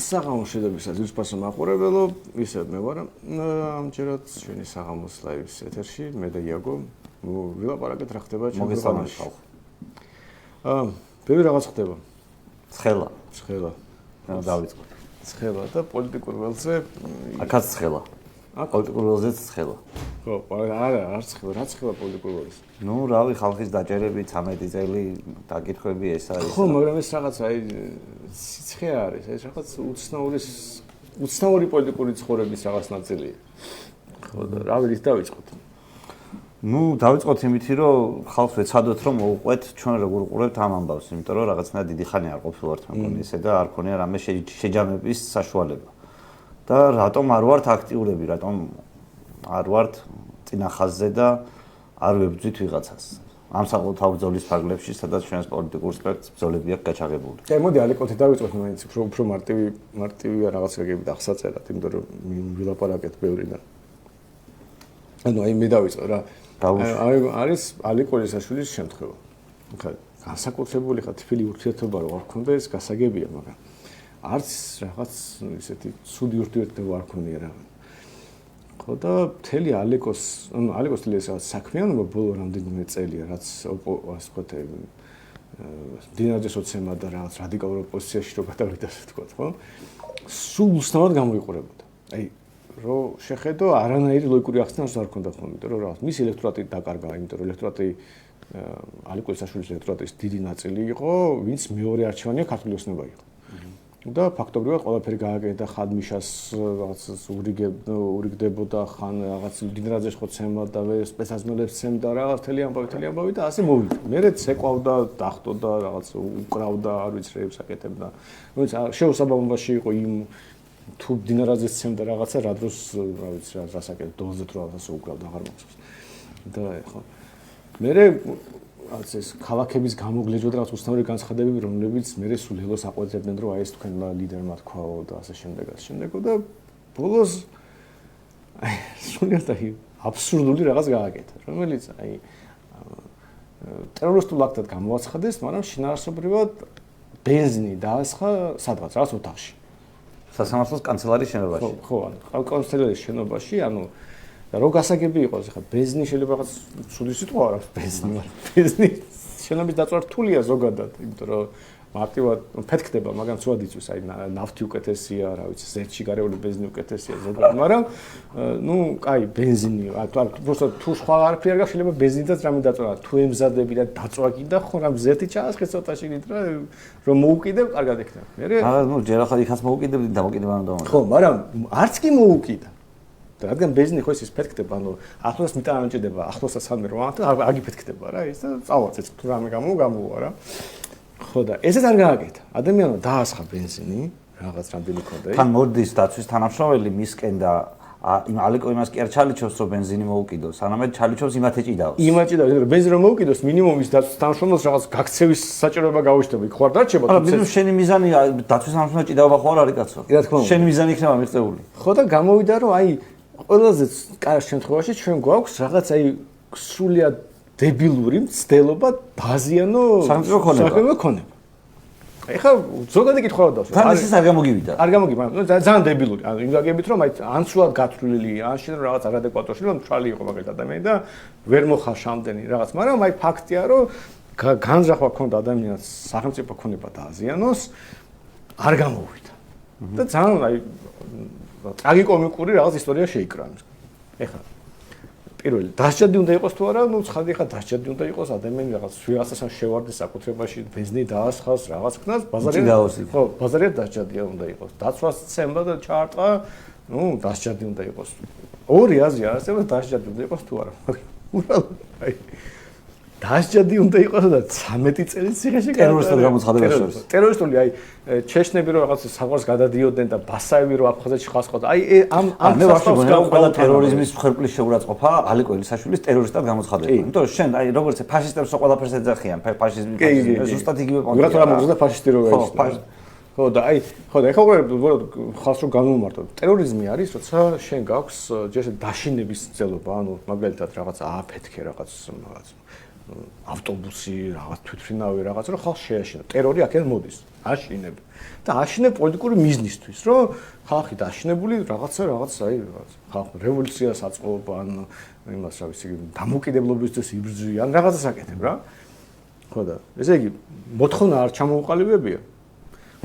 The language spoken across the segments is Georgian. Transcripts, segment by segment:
საღამოს შედარებისას ვისპასო მაყურებელო, ისე მე ვარ ამჯერად ჩვენი საღამოს ლაივის ეთერში, მე და იაგო ვილაპარაკეთ რა ხდება ჩემს ხალხში. ბევრი რაღაც ხდება. ცხელა. დავიწყოთ. ცხელა და პოლიტიკურ ველზე. აქაც ცხელა. პოლიტიკურ ველზეც ცხელა. ხო, არა, არ ცხელა, რა ცხელა პოლიტიკურ ველზე. ნუ რავი, ხალხის დაჭერები 13 წელი დაკითხვები ეს არის. ხო, მაგრამ ეს რაღაც აი სიცხე არის, ეს რაღაც უცნაური პოლიტიკური ცხოვრების რაღაც ნაწილია. ხო, და რა ვიცი დავიწყოთ. ნუ დავიწყოთ იმითი, რომ ხალხს ვეცადოთ, რომ მოუყვეთ ჩვენ როგორ უყურებთ ამ ამბავს, იმიტომ რომ რაღაცნაირად დიდი ხანი არ ყოფილვართ მე მგონი ესე და არ ქონია რამე შეჯამების საშუალება. და რატომ არ ვართ აქტიურები, რატომ არ ვართ წინა ხაზზე და არ ვებძვით ვიღაცას. ამ საკუთარ ბრძოლის ფარგლებში, სადაც ჩვენს პოლიტიკურ სპექტრს ბრძოლები აქვს გაჩაღებული. კი, მოდი ალეკოთი დავიწყოთ, მაინც უფრო მარტივი რაღაც გაგებით ახსაწერად, იმიტომ რომ ვილაპარაკეთ ბევრიდან. ანუ აი მე დავიწყე რა. არის ალეკოლის საშუალის შემთხვევა. ხა განსაკუთრებული ხა თბილი ურთიერთობა რო არ ქონდა ეს გასაგებია, მაგრამ არც რაღაც ისეთი ცუდი ურთიერთობა არ ქონია რა. ხო და მთელი ალეკოს თელი ეს საქმიანობა ბოლო რამდენიმე წელია, რაც ასე ვთქვათ, დინარჯე სოციალმა და რაღაც რადიკალურ ოპოზიციაში რო გადავიდა, ასე ვთქვათ, ხო? სულ უცნაურად გამოიყურებოდა. აი რო შეხედო არანაირი ლოგიკური ახსნა არ ქონდა ხოლმე, იმიტომ რომ რაღაც მის ელექტორატი დაკარგა, იმიტომ რომ ელექტორატი ალეკოლის საშუალის ელექტორატის დიდი ნაწილი იყო, ვინც მეორე არჩევანია ქართული ოსნობა იყო. და ფაქტობრივად ყველაფერი გააკეთა ხადმიშას რაღაც ურიგდებოდა ხან რაღაც დინრაძეს ხო ცემდა და სპეცაზმელებს ცემდა რაღაც თელი ამბავი და ასე მოვიდა. მერე ცეკვავდა, დახტოდა რაღაც უკრავდა, არ ვიცი რეებს აკეთებდა. ნუ შეუსაბამობაში იყო იმ თუ დინრაძეს ცემდა რაღაცა რა დროს რა ვიცი რას აკეთებდა, დონეზე თუ რაღაცას უკრავდა, აღარ მახსოვს. და ხო მერე რაც ეს ქალაქების გამოგლეჯოდა რაღაც უცნაური განცხადებები, რომლებიც მერე სულ ელოს აყვეძებდნენ, რომ აი ეს თქვენმა ლიდერმა თქვაო და ასე შემდეგ და ბოლოს აი სულად აი აბსურდული რაღაც გააკეთა, რომელიც აი ტერორისტულ აქტად გამოაცხადეს, მაგრამ შინაარსობრივად ბენზინი დაასხა სადღაც რაღაც ოთახში. სასამართლოს კანცელარიის შენობაში. ხო, კანცელარიის შენობაში, ანუ და რო გასაგები იყოს, ხა ბენზინი შეიძლება რაღაც ცუდი სიტყვა არ აქვს ბენზინი შენობის დაწვა რთულია ზოგადად, იმიტომ რომ მარტივად ფეთქდება, მაგრამ ცუდად იწვის, აი ნავთი უკეთესია, რა ვიცი, ზეთში გარეული ბენზინი უკეთესია ზოგადად, მაგრამ ნუ კაი ბენზინი, просто თუ სხვა არაფერი არ გაქვს, შეიძლება ბენზინიც რამე დაწვა, თუ ემზადები და დაწვა კიდე ხო რამ ზეთი ჩაასხეს ცოტა შიგნით რა რომ მოუკიდებ, კარგად იქნება. არა, ნუ ჯერ ახლა იქაც მოუკიდებდი და მოკიდება არ დავამატე. ხო, მაგრამ არც კი მოუკიდა. და რადგან ბენზინი ხო ის ფეთქდება, ანუ ახლოს მიტანა ამჭირდება, ახლოსაც სამე რომ აგიფეთქდება რა, ის და წავაცეც თუ რამე გამოვა რა. ხო და ესეც არ გააკეთა. ადამიანმა დაასხა ბენზინი, რაღაც რამდენი ქონდა. თან მოდის დაცვის თანამშრომელი მისკენ და იმ ალეკო იმას კი არ ჩალიჩობს, რომ ბენზინი მოუკიდოს, არამედ ჩალიჩობს იმათ ეჭიდავს. იმათ ეჭიდავს, რომ ბენზინი რომ მოუკიდოს, მინიმუმ ის დაცვის თანამშრომელს რაღაც გაქცევის საჭიროება გაუჩნდება, იქ ხარ დარჩება. არა, მინიმუმ შენი მიზანი დაცვის თანამშრომელის ჭიდაობა ხო არ არის კაცო? რა თქმა უნდა. შენი მიზანი იქნება მიღწეული. ხო და გამოვიდა რომ აი ყველაზე კარგ შემთხვევაში ჩვენ გვაქვს რაღაც აი სრულიად დებილური მცდელობა ბაზიანო სახელმწიფო ქონება. ეხლა ზოგადი კითხვა დავსვათ. თან ის არ გამოგივიდა. არ გამოგივიდა, მაგრამ ძალიან დებილური. ანუ იმ გაგებით რომ აი ან სულად გათვლილი, ან შეიძლება რაღაც არადეკვატურში, რომ თვალი იყო მაგალითად ადამიანი და ვერ მოხარშამდენი რაღაც, მაგრამ აი ფაქტია რომ განზრახვა ქონდა ადამიანს სახელმწიფო ქონება დააზიანოს, არ გამოვიდა. და ძალიან აი ტრაგიკომიკური რაღაც ისტორია შეიკრა. ეხლა პირველი დასჯადი უნდა იყოს თუ არა, ნუ ცხადი ხა დასჯადი უნდა იყოს, ადამიანი რაღაც ვიღაცასთან შევარდეს საკუთრებაში, ბენზინი დაასხას, რაღაც ქნას, ბაზარია დასჯადია უნდა იყოს. დაცვას ცემდა და ჩაარტყა, ნუ დასჯადი უნდა იყოს. ორი აზრია არსებობს, დასჯადი უნდა იყოს თუ არა. აი დასჯადი უნდა იყოს და 13 წელი ციხეში ტერორისტულ გამოცხადებას შორის. ტერორისტული აი ჩეჩნები რომ რაღაც საყვარს გადადიოდნენ და ბასაევი რომ აფხაზეთში ხასხოდა. აი ამ მე ვაფშე ყველა ტერორიზმის მხერფლის შეურაცხყოფა ალეკო ელისაშვილის ტერორისტად გამოცხადება. იმიტომ რომ შენ აი როგორც ფაშისტებს ყველაფერს ეძახიან, ფაშიზმი ზუსტად იგივე პონტია. ვიღაც რა მოგზდა ფაშისტი რო გაიჩნდა. ხო და ეხლა ხალხს რომ განვუმარტო ტერორიზმი არის როცა შენ გაქვს ჯერ დაშინების მცდელობა ანუ მაგალითად რაღაც ააფეთქე რაღაც ავტობუსი რაღაც თვითმფრინავი რაღაც რომ ხალხს შეაშინა ტერორი აქედან მოდის აშინებ და აშინებ პოლიტიკური მიზნისთვის რომ ხალხი დაშინებული რაღაცა აი ხალხი რევოლუციას აწყობ ან იმას რა ვიცი დამოუკიდებლობისთვის იბრძვიან რაღაცას აკეთებ რა ხო და ესე იგი მოთხოვნა არ ჩამოუყალიბებია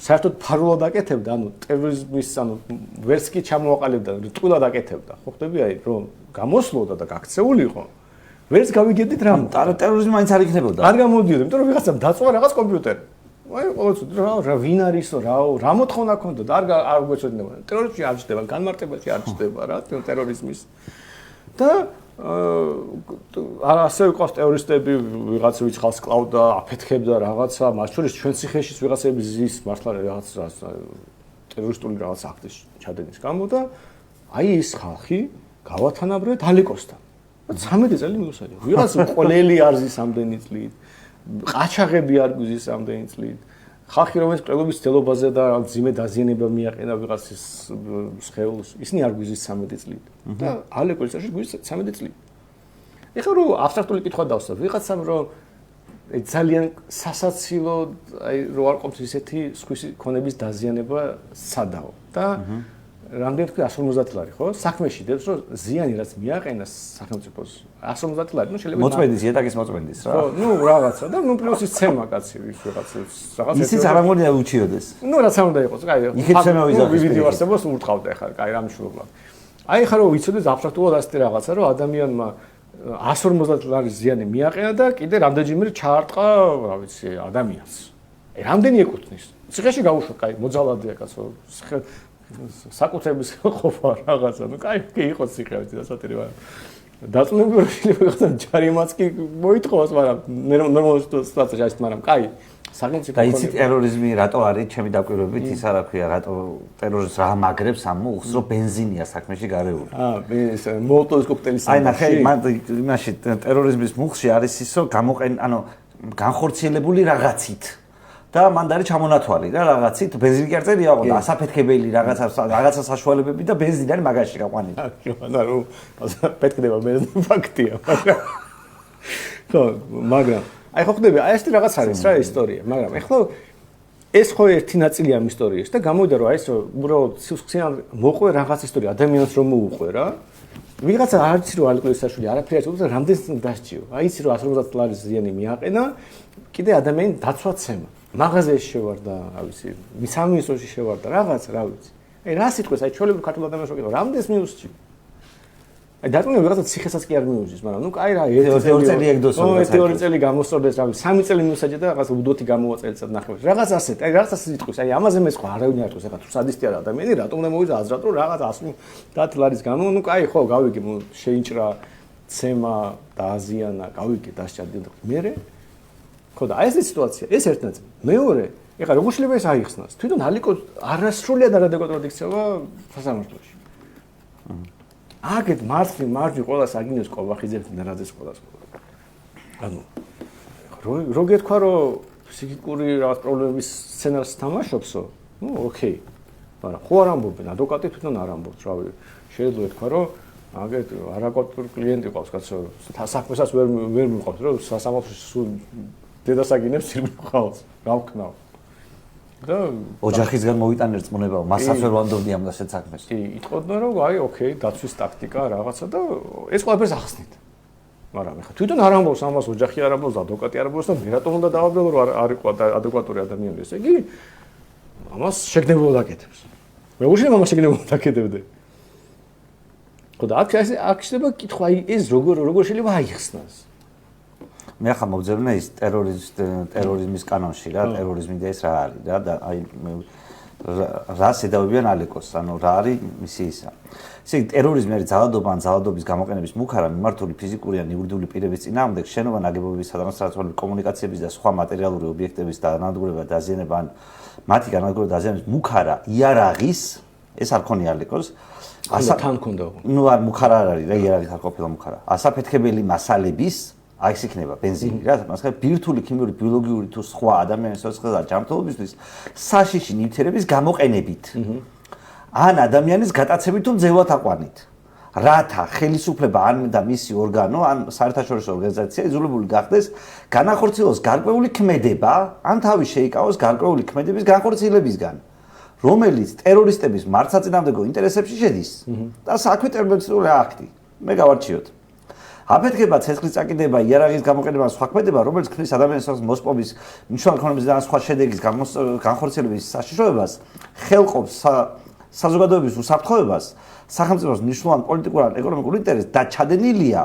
საერთოდ ფარულად აკეთებდა ანუ ტერორიზმის ანუ ვერც კი ჩამოაყალიბდა ტყუილად აკეთებდა ხო ხდები აი რომ გამოსვლოდა და გაქცეულიყო ვერც გავიგებდით რა ტერორიზმი მაინც არ იქნებოდა არ გამოდიოდა იმიტომ რომ ვიღაცამ დაწვა რაღაც კომპიუტერი აი ყოველთვის რა ვინ არისო რა მოთხოვნა ქონდა და არ გვეცოდინება ტერორიზმი არ ჩდება განმარტებაში არ ჩდება რა ტერორიზმის და ასევე ყავს ტერორისტები ვიღაც ვიც ხალხს კლავდა აფეთქებდა რაღაცა მათ შორის ჩვენ ციხეში ვიღაცები ზის მართლა რაღაც ტერორისტული რაღაც აქტის ჩადენის გამო და აი ეს ხალხი გავათანაბრეთ ალიკოსთან 13 წელი მიგოსაჯა ვიღაც ყოლელი არ ზის ამდენი წლით ყაჩაღები არ გვიზის ამდენი წლით ხალხი რომელიც ყელობის ძელობაზე და ძიმე დაზიანება მიაყენა ვიღაცის სხეულს ისინი არ გვიზის 13 წლით და ალეკოს წაში გვიზის 13 წლით ეხლა რომ აბსტრაქტული კითხვა დავსვა ვიღაცამ რომ ძალიან სასაცილო აი რო არ ყოფს ისეთი სხვისი ქონების დაზიანება სადაო და რამდენი თქვი 150 ლარი ხო საქმეში დებს რომ ზიანი რაც მიაყენა სახელმწიფოს 150 ლარი ნუ შეიძლება მოწმენდის იატაკის მოწმენდის რა ხო ნუ რაღაცა და ნუ პლუს ის ცემა კაცი ის რაღაც ისიც არ ამონია უჩიოდეს ნუ რაც არ უნდა იყოს კაი იქით ცემა ვიზახის ვიდეო არსებობს ურტყავდა ეხლა კაი რა მნიშვნელობა აი ხარო ვიცოდეს აბსტრაქტულად ასეთი რაღაცა რომ ადამიანმა 150 ლარი ზიანი მიაყენა და კიდე რამდენჯერმე ჩაარტყა რა ვიცი ადამიანს აი რამდენი ეკუთვნის ციხეში გაუშვა კაი მოძალადია კაცო საკუთრების ყოფა რაღაცა ნუ კაი კი იყო ციხეში დასატირი მაგრამ დაწუნებული შეიძლება ჯარიმაც კი მოითხოვოს მაგრამ ნორმალურ სიტუაციაში არის მაგრამ კაი სახელმწიფო და იცი ტერორიზმი რატო არის ჩემი დაკვირვებით ის არა ქვია რატო ტერორიზმს რა მაგრებს ამ უხსრო ბენზინია საქმეში გარეული ეს მოლოტოვის კოქტეილის აი ნახე იმაში ტერორიზმის მუხში არის ისო ანუ განხორციელებული რაღაცით და მან დარი ჩამონათვალი რა რაღაცით ბენზინი კი არ წერია ყო და ასაფეთქებელი რაღაცა საშუალებები და ბენზინი არის მაგაში გაყვანილი და რომ ასაფეთქდება ბენზინი ფაქტია ხო მაგრამ აი ხო ხდები აი ეს რაღაც არის რა ისტორია მაგრამ ეხლა ეს ხო ერთი ნაწილია ამ ისტორიის და გამოვიდა რომ აი ეს უბრალოდ სიცხიან მოყვე რაღაც ისტორია ადამიანს რომ მოუყვე რა ვიღაცა არ იცი რომ ალკოლის საშვილი არაფერი არ იცი რამდენს დასჭიო აი იცი რომ 150 ლარის ზიანი მიაყენა კიდე ადამიანი დაცვაცემა მაღაზიაში შევარდა რა ვიცი მისამისოში შევარდა რაღაც რა ვიცი აი რა სიტყვის აი ჩვეულებრივ ქართულ ადამიანს ვიყო რამდენს მიუსჭი აი დაწუნებული ვიღაცა ციხესაც კი არ მიუძის მაგრამ ნუ კაი რა ერთი წელი ეგდოსო ერთი წელი გამოსწორდეს რა ვიცი 3 წელი მიუსაჯა და რაღაც უდოთი გამოვაწელწად ნახევარს რაღაც ასეთ აი რაღაც ასე სიტყვის აი ამაზე მე სხვა არავინ არ თქოს ეხლა თუ სადისტი არა ადამიანი რატომ უნდა მოვიდა აზრად რომ რაღაც 110 ლარის გამო ნუ კაი ხო გავიგე შეინჭრა ცემა და აზიანა გავიგე დასჭადი მე ხო და აი ეს სიტუაცია ეს ერთ ნაწილი მეორე ეხლა როგორ შეიძლება ეს აიხსნას თვითონ ალიკო არასრულად არადეკვატურად იქცევა სასამართლოში აგეთ მარჯვნივ ყველას აგინოს ყოვახიძებს და რაზეც ყველას ანუ რო გეთქვა რომ ფსიქიკური რაღაც პრობლემების სცენარს თამაშობსო ნუ ოკეი მაგრამ ხო არ ამბობენ ადვოკატი თვითონ არ ამბობს რავი შეიძლება ეთქვა რომ აგეთ არაკვატური კლიენტი ყავს კაცო საქმესაც ვერ მიყვავს რომ სასამართლოში სულ დედასაგინებს ირმყავს რა ვქნავ და ოჯახისგან მოვიტან ერწმუნება მასაც ვერ ვანდობდი ამ ასეთ საქმეს კი იტყოდნენ რომ აი ოკეი დაცვის ტაქტიკა რაღაცა და ეს ყველაფერს ახსნით მაგრამ ეხლა თვითონ არ ამბობს ამას ოჯახი არ ამბობს ადვოკატი არ ამბობს და მე რატომ უნდა დავაბრძოლო რომ არ იყო ადეკვატური ადამიანი ესე იგი ამას შეგნებულად აკეთებს როგორ შეიძლება ამას შეგნებულად აკეთებდე ხო და აქ შეიძლება კითხვა აი ეს როგორ შეიძლება აიხსნას მე ახლა მოვძებნე ის ტერორიზმის კანონში რა ტერორიზმი და ეს რა არის რა და აი რა შედავებიან ალეკოს ანუ რა არის მისი ისა ესე იგი ტერორიზმი არის ძალადობა ან ძალადობის გამოყენების მუქარა მიმართული ფიზიკური ან იურიდიული პირების წინააღმდეგ შენობა ნაგებობების სადამსახურებელი კომუნიკაციების და სხვა მატერიალური ობიექტების განადგურება დაზიანება ან მათი განადგურება დაზიანების მუქარა იარაღის ეს არ ქონია ალეკოს თან ქონდა ნუ არ მუქარა არ არის რა იარაღის არ ყოფილა მუქარა ასაფეთქებელი მასალების აი ეს იქნება ბენზინი რა თქმა უნდა ბირთვული ქიმიური ბიოლოგიური თუ სხვა ადამიანის სიცოცხლეზე ჯანმრთელობისთვის საშიში ნივთიერების გამოყენებით ან ადამიანის გატაცებით თუ მძევლად აყვანით რათა ხელისუფლება ან და მისი ორგანო ან საერთაშორისო ორგანიზაცია იძულებული გახდეს განახორციელოს გარკვეული ქმედება ან თავი შეიკავოს გარკვეული ქმედების განხორციელებისგან რომელიც ტერორისტების მართლსაწინააღმდეგო ინტერესებში შედის და საქმე ტერორისტული აქტი მე გავარჩიოთ აფეთქება ცეცხლის წაკიდება იარაღის გამოყენება სხვა ქმედება რომელიც ქმნის ადამიანის მოსპობის მნიშვნელოვანი ქონების და სხვა შედეგის განხორციელების საშიშროებას ხელყოფს საზოგადოების უსაფრთხოებას სახელმწიფოს მნიშვნელოვან პოლიტიკურ ან ეკონომიკურ ინტერესს და ჩადენილია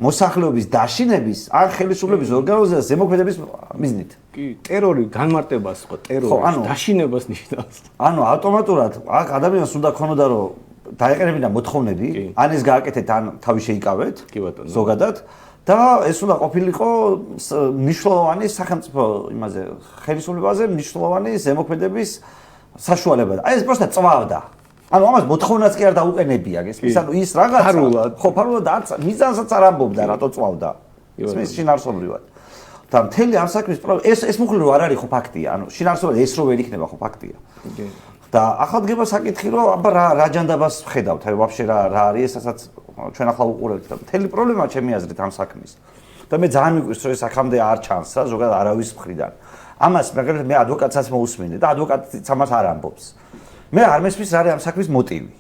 მოსახლეობის დაშინების ან ხელისუფლების ორგანოზე ზემოქმედების მიზნით. კი, ტერორი განმარტებას ხო, ტერორი დაშინებას ნიშნავს. ანუ ავტომატურად აქ ადამიანს უნდა ქონოდა რომ დაეყენებინა მოთხოვნები, ან ეს გააკეთეთ, ან თავი შეიკავეთ. კი ბატონო. ზოგადად და ეს უნდა ყოფილიყო მნიშვნელოვანი სახელმწიფო იმაზე ხელისუფლებაზე მნიშვნელოვანი ზემოქმედების საშუალება. აი ეს პროსტა წვავდა. ანუ ამას მოთხოვნაც კი არ დაუყენებია, გესმის? ანუ ის რაღაცა ხო ფარულად არც მიზანსაც არ ამბობდა, რატო წვავდა. გესმის შინაარსობრივად. და მთელი ამ საქმის ეს მუხლი რო არ არის ხო ფაქტია. ანუ შინაარსობრივად ეს რო ვერ იქნება ხო ფაქტია. და ახლა დგება საკითხი რომ აბა რა ჯანდაბას ხედავთ, აი ვაფშე რა არის ესაც ჩვენ ახლა უყურებთ და მთელი პრობლემა ჩემი აზრით ამ საქმის. და მე ძალიან მიგვირს რომ ეს აქამდე არ ჩანს რა ზოგადად არავის მხრიდან. ამას მაგალითად მე ადვოკატსაც მოусმინე და ადვოკატიც ამას არ ამბობს. მე არ მესმის რა არის ამ საქმის მოტივი.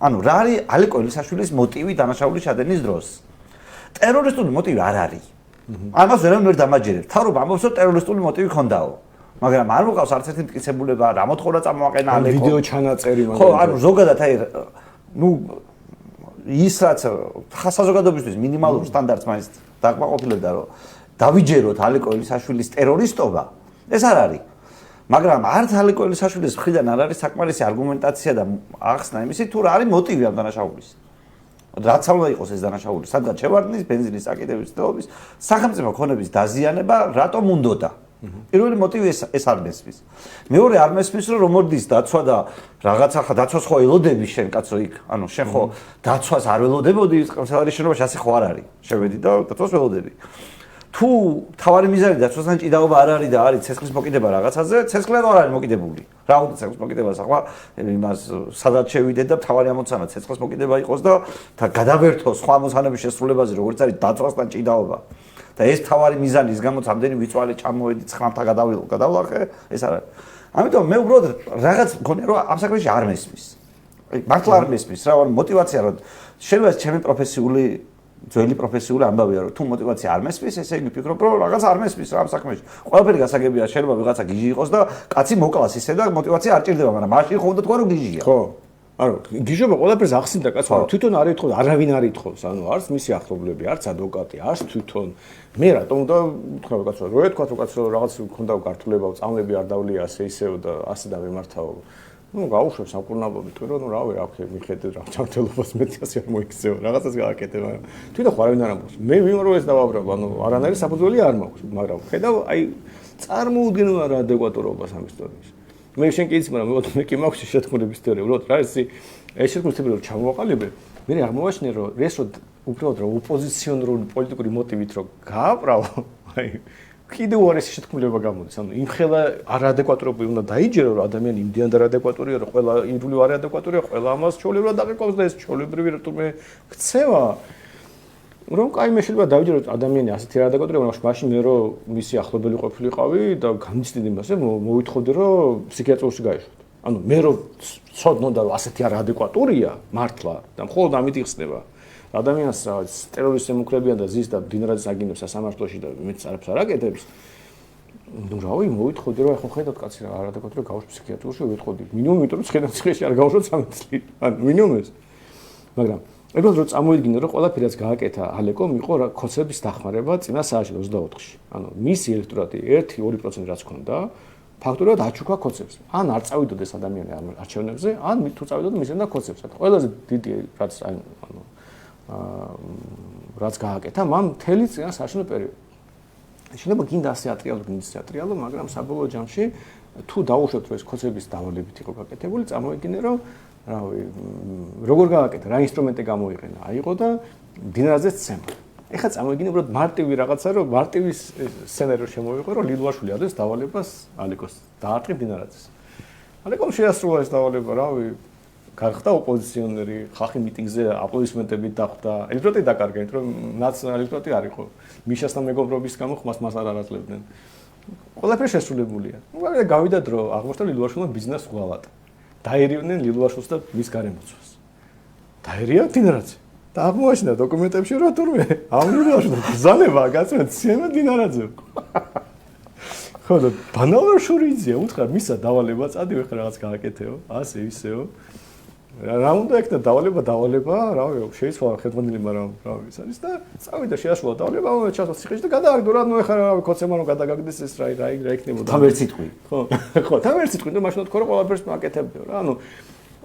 ანუ რა არის ალეკო ელისაშვილის მოტივი დანაშაულის ჩადენის დროს. ტერორისტული მოტივი არ არის. ამას ვერ დამაჯერებ. თავრობა ამბობს რომ ტერორისტული მოტივი ქონდაო. მაგრამ არ მოყავს არც ერთი მტკიცებულება რა მოთხოვნა წამოაყენა ალეკო. ვიდეო ჩანაწერი მაგალითად. ხო, ანუ ზოგადად აი ნუ ის რაც საზოგადოებისთვის მინიმალურ სტანდარტს მაინც დაკმაყოფილებდა რომ დავიჯეროთ ალეკო ელისაშვილის ტერორისტობა. ეს არ არის. მაგრამ არც ალეკო ელისაშვილის მხრიდან არ არის საკმარისი არგუმენტაცია და ახსნა იმისი თუ რა არის მოტივი ამ დანაშაულის. რაც უნდა იყოს ეს დანაშაული, სადღაც შევარდნის ბენზინის საკიდების თეობის სახელმწიფო ქონების დაზიანება რატომ უნდოდა? პირველი მოტივი ეს არ მესმის. მეორე არ მესმის რომ მოდის დაცვა და რაღაცა ხა დაცვას ხო ელოდები შენ კაცო იქ. ანუ შენ ხო დაცვას არ ველოდებოდი კანცელარიის შენობაში ასე ხო არ არის. შევედი და დაცვას ველოდები. თუ თავარი მიზანი დაცვასთან ჭიდაობა არ არის და არის ცეცხლის მოკიდება რაღაცაზე, ცეცხლი არ არის მოკიდებული. რა უნდა ცეცხლის მოკიდებას ახლა იმას სადაც შევიდე და თავარი ამოცანა ცეცხლის მოკიდება იყოს და გადავერთო სხვა ამოცანების შესრულებაზე, როგორც არის დაცვასთან ჭიდაობა. და ეს თავარი მიზანი ის გამოც ამდენი ვიწვალე ჩამოვედი ცხამთა გადავლახე, ეს არ არის. ამიტომ მე უბრალოდ რაღაც მგონია რომ ამ საქმეში არ მესმის. მართლა არ მესმის რა, мотиваცია რომ შეიძლება ჩემი პროფესიული ძველი პროფესიული ამბავია რომ თუ мотиваცია არ მესმის, ესე იგი ვფიქრობ რომ რაღაც არ მესმის რა ამ საქმეში. ყველაფერი გასაგებია, შეიძლება ვიღაცა გიჟი იყოს და კაცი მოკლას ისე და мотиваცია არ ჭირდება, მაგრამ მაშინ ხო უნდა თქვა რომ გიჟია. ხო. ანუ გიჟობა ყველაფერს ახსინდა კაცო, თვითონ არ ეთქო, არავინ არ ეთქოს, ანუ არც მისი ახლობლები, არც ადვოკატი, არც თვითონ. მე რატომ უნდა ვთქვა კაცო, რო ეთქვა რომ კაცო რაღაც მქონდა გართულება, წამლები არ დავლია ასე ისევ და ასე და მიმართავ. ну გაუშვებ საკურნალობით თუ რომ რავი რა მიხედე რა ჩართელობას მეტი ასე არ მოიქცეო რაღაცას გააკეთე მაგრამ თვითონ ხო არავინ არ ამბობს მე მიმროეს დავაბრალ ანუ არანაირი საფუძველი არ მაქვს მაგრამ ხედავ აი წარმოუდგენელ არ ადეკვატურობას ამ ისტორიის მე შენ კი იცი მაგრამ მე კი მაქვს შეთქმულების თეორია უბრალოდ რა ეს შეთქმულების თეორია ჩამოვაყალიბე მე აღმოვაჩინე რომ ეს უბრალოდ რა ოპოზიციონური პოლიტიკური მოტივით რომ გააправო აი კიდევ უარესი შეთქმულება გამოდის. ანუ იმ ხელა არადეკვატურები უნდა დაიჯერო, რომ ადამიანი იმდიან და არადეკვატურია, რომ ყველა ირული არადეკვატურია, ყველა ამას ჩაოლებრად დაყეკვავს და ეს ჩაოლებრივი რატომე ქცევა. რომ კაი მე შეიძლება დავიჯეროთ ადამიანი ასეთი არადეკვატურია, მაგრამ მაშინ მე რომ მისი ახლობელი ყოფილიყავი და გამიცდიდი იმასე, მოვითხოვდი რომ ფსიქიატრიაში გაეშვათ. ანუ მე რომ ცოდნოდა რომ ასეთი არადეკვატურია მართლა და მხოლოდ ამით იხსნება. ადამიანს რაღაც ტერორისტი ემუქრებიან და ზის და დინრადს აგინებს სასამართლოში და მეც არაფერს არ აკეთებს. ნუ რავი, მოვითხოვდი რომ ახლა ხედავთ კაცი რა არადეკვატური გავუშ ფსიქიატრიაში ვეთხოვდი. მინიმუმ იმიტომ რომ ხედავთ ციხეში არ გავუშოთ 13 წელი. ან მინიმუმ ეს. მაგრამ ეგრეთ რომ წამოიდგინე რომ ყველაფერი რაც გააკეთა ალეკო მიყო რა ქოცების დახმარება წინა საათში 24-ში. ანუ მისი ელექტორატი 1-2% რაც ქონდა, ფაქტურად აჩუქა ქოცებს. ან არ წავიდოდეს ადამიანი არჩევნებზე, ან თუ წავიდოდა მისცემდა ქოცებს. ყველაზე დიდი რაც ანუ რაც გააკეთა მან მთელი წინა საშინო პერიოდი. შეიძლება გინდა ასე ატრიალო, მაგრამ საბოლოო ჯამში თუ დაუშვებთ რომ ეს ქოცების დავალებით იყო გაკეთებული, წამოიგინე რომ რავი, როგორ გააკეთა, რა ინსტრუმენტი გამოიყენა, აიღო და დინრაძეს ცემა. ეხლა წამოიგინე უბრალოდ მარტივი რაღაცა, რომ მარტივი სცენარო შემოვიყო, რომ ლილვაშვილი ადეს დავალებას ალიკოს დაარტყი დინარაძეს. ალიკომ შეასრულა ეს დავალება, რავი, გარხდა ოპოზიციონერი, ხალხი მიტინგზე აპლოდისმენტებით დახვდა. ელექტროტი დაკარგა, იმიტომ რომ ნაც ელექტროტი არ იყო. მიშასთან მეგობრობის გამო ხმას მას არ არაძლებდნენ. ყველაფერი შესრულებულია. მაგრამ გავიდა დრო, აღმოჩნდა ლილვაშვილმა ბიზნეს ღვალატა. დაერიდნენ ლილვაშვილს და მის გარემოცვას. დაერია დინარაძე. და აღმოაჩინა დოკუმენტებში რომ თურმე ამ ლილვაშვილს ბრძანება გაწმენდა ცემა დინარაძე. ხო და ბანალურ შურიძია უთხრა მისა დავალება წადივე ხა რაღაც გააკეთეო, ასე ისეო. რა უნდა ეკთა დავალება, რავი, შეიცვალა ხელმძღვანელი, მაგრამ რავი, ის არის და წავიდა შეასრულა დავალება, ამავე ჩასვლა ციხეში და გადააგდო რა, ნუ ეხლა რავი, ქოცემა რომ გადაგაგდეს ეს რა იქნებოდა. თან ვერ სიტყვი. ხო, თან ვერ სიტყვი, და მაშინ თქო რომ ყველაფერს მაკეთებდიო რა, ანუ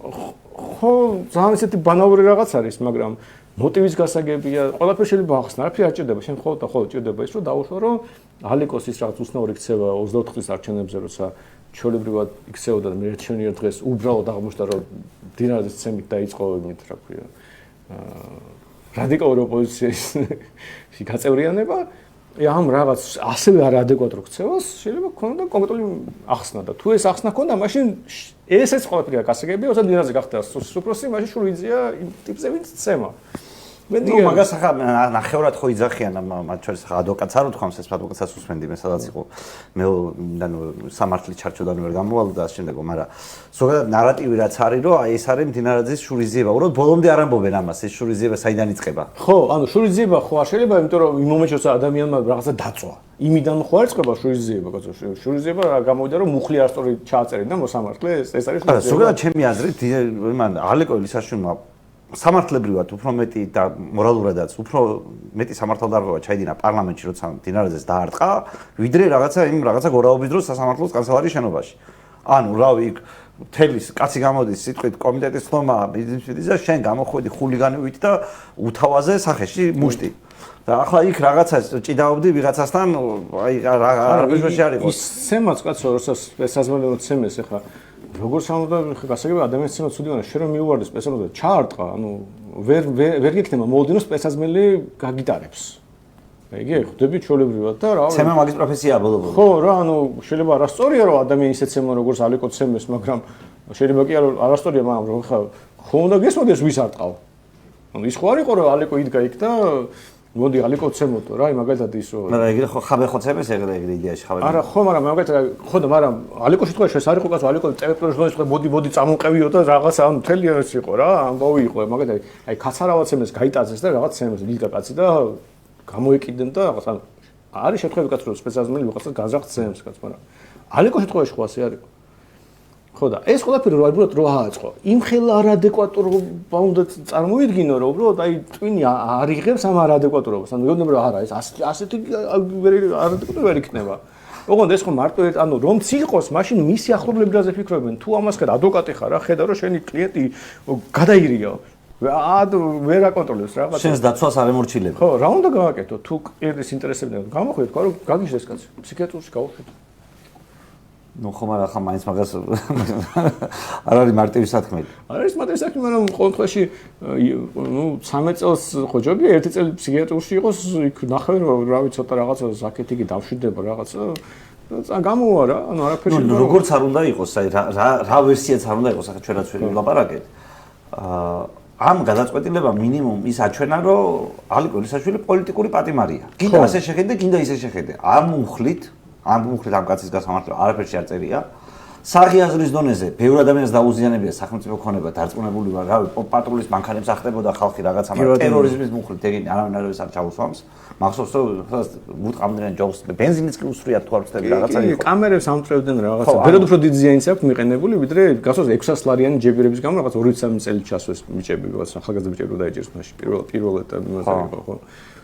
ხო, ძალიან ესეთი ბანალური რაღაც არის, მაგრამ მოტივის გასაგებია, ყველაფერი შეიძლება ახსნა, არაფერი არ ჭირდება, შენ მხოლოდ და მხოლოდ ჭირდება ის, რომ დაუშვა, რომ ალიკოს ის რაღაც უცნაური ქცევა 24 წლის არჩევნებზე, როცა ჩვეულებრივად იქცეოდა და მე ერთშენიერ დღეს უბრალოდ აღმოჩნდა, რომ დინარაძის ცემით დაიწყო იმით, რა ქვია, რადიკალური ოპოზიციის გაწევრიანება, ამ რაღაც ასევე არაადეკვატურ ქცევას შეიძლება ქონოდა კონკრეტული ახსნა და თუ ეს ახსნა ქონდა, მაშინ ესეც ყველაფერი გასაგებია, როცა დინარაძე გახდა სუპროსი, მაშინ შურიძია იმ ტიპზე, ვინც ცემა. ნუ მაგას ახლა ნახევრად ხო იძახიან მათ შორის ადვოკატს არ უთქვამს ეს ადვოკატსაც უსმენდი მე სადაც იყო მე სამართლის ჩარჩოდან ვერ გამოვალ და ამ შემდეგო მაგრამ ზოგადად ნარატივი რაც არის რომ აი ეს არის დინარაძის შურიზიება უბრალოდ ბოლომდე არ ამბობენ ამას ეს შურიზიება საიდან იწყება ხო ანუ შურიზიება ხო არ შეიძლება იმიტომ რომ იმ მომენტში როცა ადამიანმა რაღაცა დაწვა იმიდან ხო არ იწყება შურიზიება კაცო შურიზიება გამოვიდა რომ მუხლი არასწორი ჩააწერენ და მოსამართლე ეს არის შურიზიება ზოგადად ჩემი აზრით მან ალეკო ლისაშვილმა სამართლებრივად უფრო მეტი და მორალურადაც უფრო მეტი სამართალდარღვევა ჩაიდინა პარლამენტში, როცა დინარაძეს დაარტყა, ვიდრე რაღაცა გორაობის დროს სასამართლოს კანცელარიის შენობაში. ანუ რავი, თელის კაცი გამოდის სიტყვით კომიტეტის ხდომა ბიზნესის და შენ გამოხვედი ხულიგანივით და უთავაზე სახეში მუშტი. და ახლა იქ რაღაცა ჭიდაობდი ვიღაცასთან, აი რა ბიჟოში არ იყო. ის სემაც კაცო, როცა სასაზღვრო ცემეს ახლა როგორ სამოდა გასაგებია ადამიანის ცემა ცუდიანია შენ რომ მიუვარდეს სპეციალურად ჩაარტყა ანუ ვერ გიქნება მოლოდინო სპეციალიზმელი გაგიტარებს იგი ხვდები ჩვეულებრივად და რა ცემა მაგის პროფესიაა ბოლო-ბოლო ხო რა ანუ შეიძლება არასწორია რომ ადამიანი ისე ცემა როგორც ალეკო ცემეს მაგრამ შეიძლება კი არასწორია მაგრამ რომ ხა ხო უნდა გესმოდეს ვის არტყავ ანუ ის ხო არ იყო რომ ალეკო იდგა იქ და მოდი ალიკო ცემოტო რა მაგალითად ის რომ მაგრამ ეგრე ხო ხაბე ხო ცემეს ეგრე იდეაში ხაბე არა ხო მაგრამ მაგალითად ხო და მაგრამ ალიკო შემთხვევაში ეს არ იყო კაცო ალიკო ტელეპროჟნალის ხო მოდი წამოყევიო და რაღაც ანუ მთელი ეს იყო რა ამბავი იყო მაგალითად აი კაცარავაცემეს გაიტაცეს და რაღაც ცემეს ლიგა კაცი და გამოეკიდნენ და რაღაც ანუ არის შემთხვევები კაცო რომ სპეციალიზმელი ვიღაცას გაზრახცემს კაც მაგრამ ალიკო შემთხვევაში ხო ასე არ იყო ხო და ეს ყველაფერი რო უბრალოდ რო ააწყო იმ ხელა არადეკვატურობა უნდა წარმოიდგინო რომ უბრალოდ აი ტვინი არ იღებს ამ არადეკვატურობას ანუ მეგონება რომ არა ეს ასეთი არადეკვატურობა ვერ იქნება ოღონდ ეს ხო მარტო ანუ რომც იყოს მაშინ მისი ახლობლები რაზე ფიქრობენ თუ ამას ხედა ადვოკატი ხარ რა ხედა რომ შენი კლიენტი გადაირიო ვერ აკონტროლებს რაღაც შენს დაცვას არ ემორჩილებ ხო რა უნდა გააკეთო თუ კლიენტის ინტერესებიდან გამოხვიდეთ ხო რომ გაგიჟდეს კაცი ფსიქიატრში გავუშვით ნუ ხომ არა ხა მაინც მაგას არ არის მარტივი საქმე. არ არის მარტივი საქმე, მაგრამ ყოველ შემთხვევაში ნუ 13 წელს ხო ჯობია ერთი წელი ფსიქიატრში იყოს, იქ ნახე რომ რავი ცოტა რაღაცა ზაკეთი კი დავშვიდება რაღაცა გამოვა რა, ანუ არაფერი ნუ როგორც არ უნდა იყოს, აი რა ვერსიაც არ უნდა იყოს, ახლა ჩვენაც ვილაპარაკეთ. ამ გადაწყვეტილება მინიმუმ ის აჩვენა, რომ ალიკო ლისაშვილი პოლიტიკური პატიმარია. კიდე ასე შეხედე, კიდე ისე შეხედე. ამ მუხლით ამ კაცის გასამართლება არაფერში არ წერია. საღიაზრის დონეზე ბევრ ადამიანს დაუზიანებია სახელმწიფო ქონება, დარწმუნებული ვარ, რავი, პატრულის მანქანებს ახდებოდა ხალხი რაღაცა, მაგრამ ტერორიზმის მუხლით ეგ არავინ არ ჩაუსვამს. მახსოვს რომ მუდყამდენ ჯობს ბენზინიც კი უსვრიათ თუ არ ვწდები რაღაცა იყო. კამერებს ამწევდნენ რაღაცა. ბერად უფრო დიდი ზიანიც აქვს მიყენებული, ვიდრე გასოს 600 ლარიანი ჯებირების გამო რაღაც 2-3 წელი ჩასვეს მიჭები, რაღაც ახალგაზრდა ბიჭები დაიჭერს მაშინ პირველ ეტაპზე იყო ხო.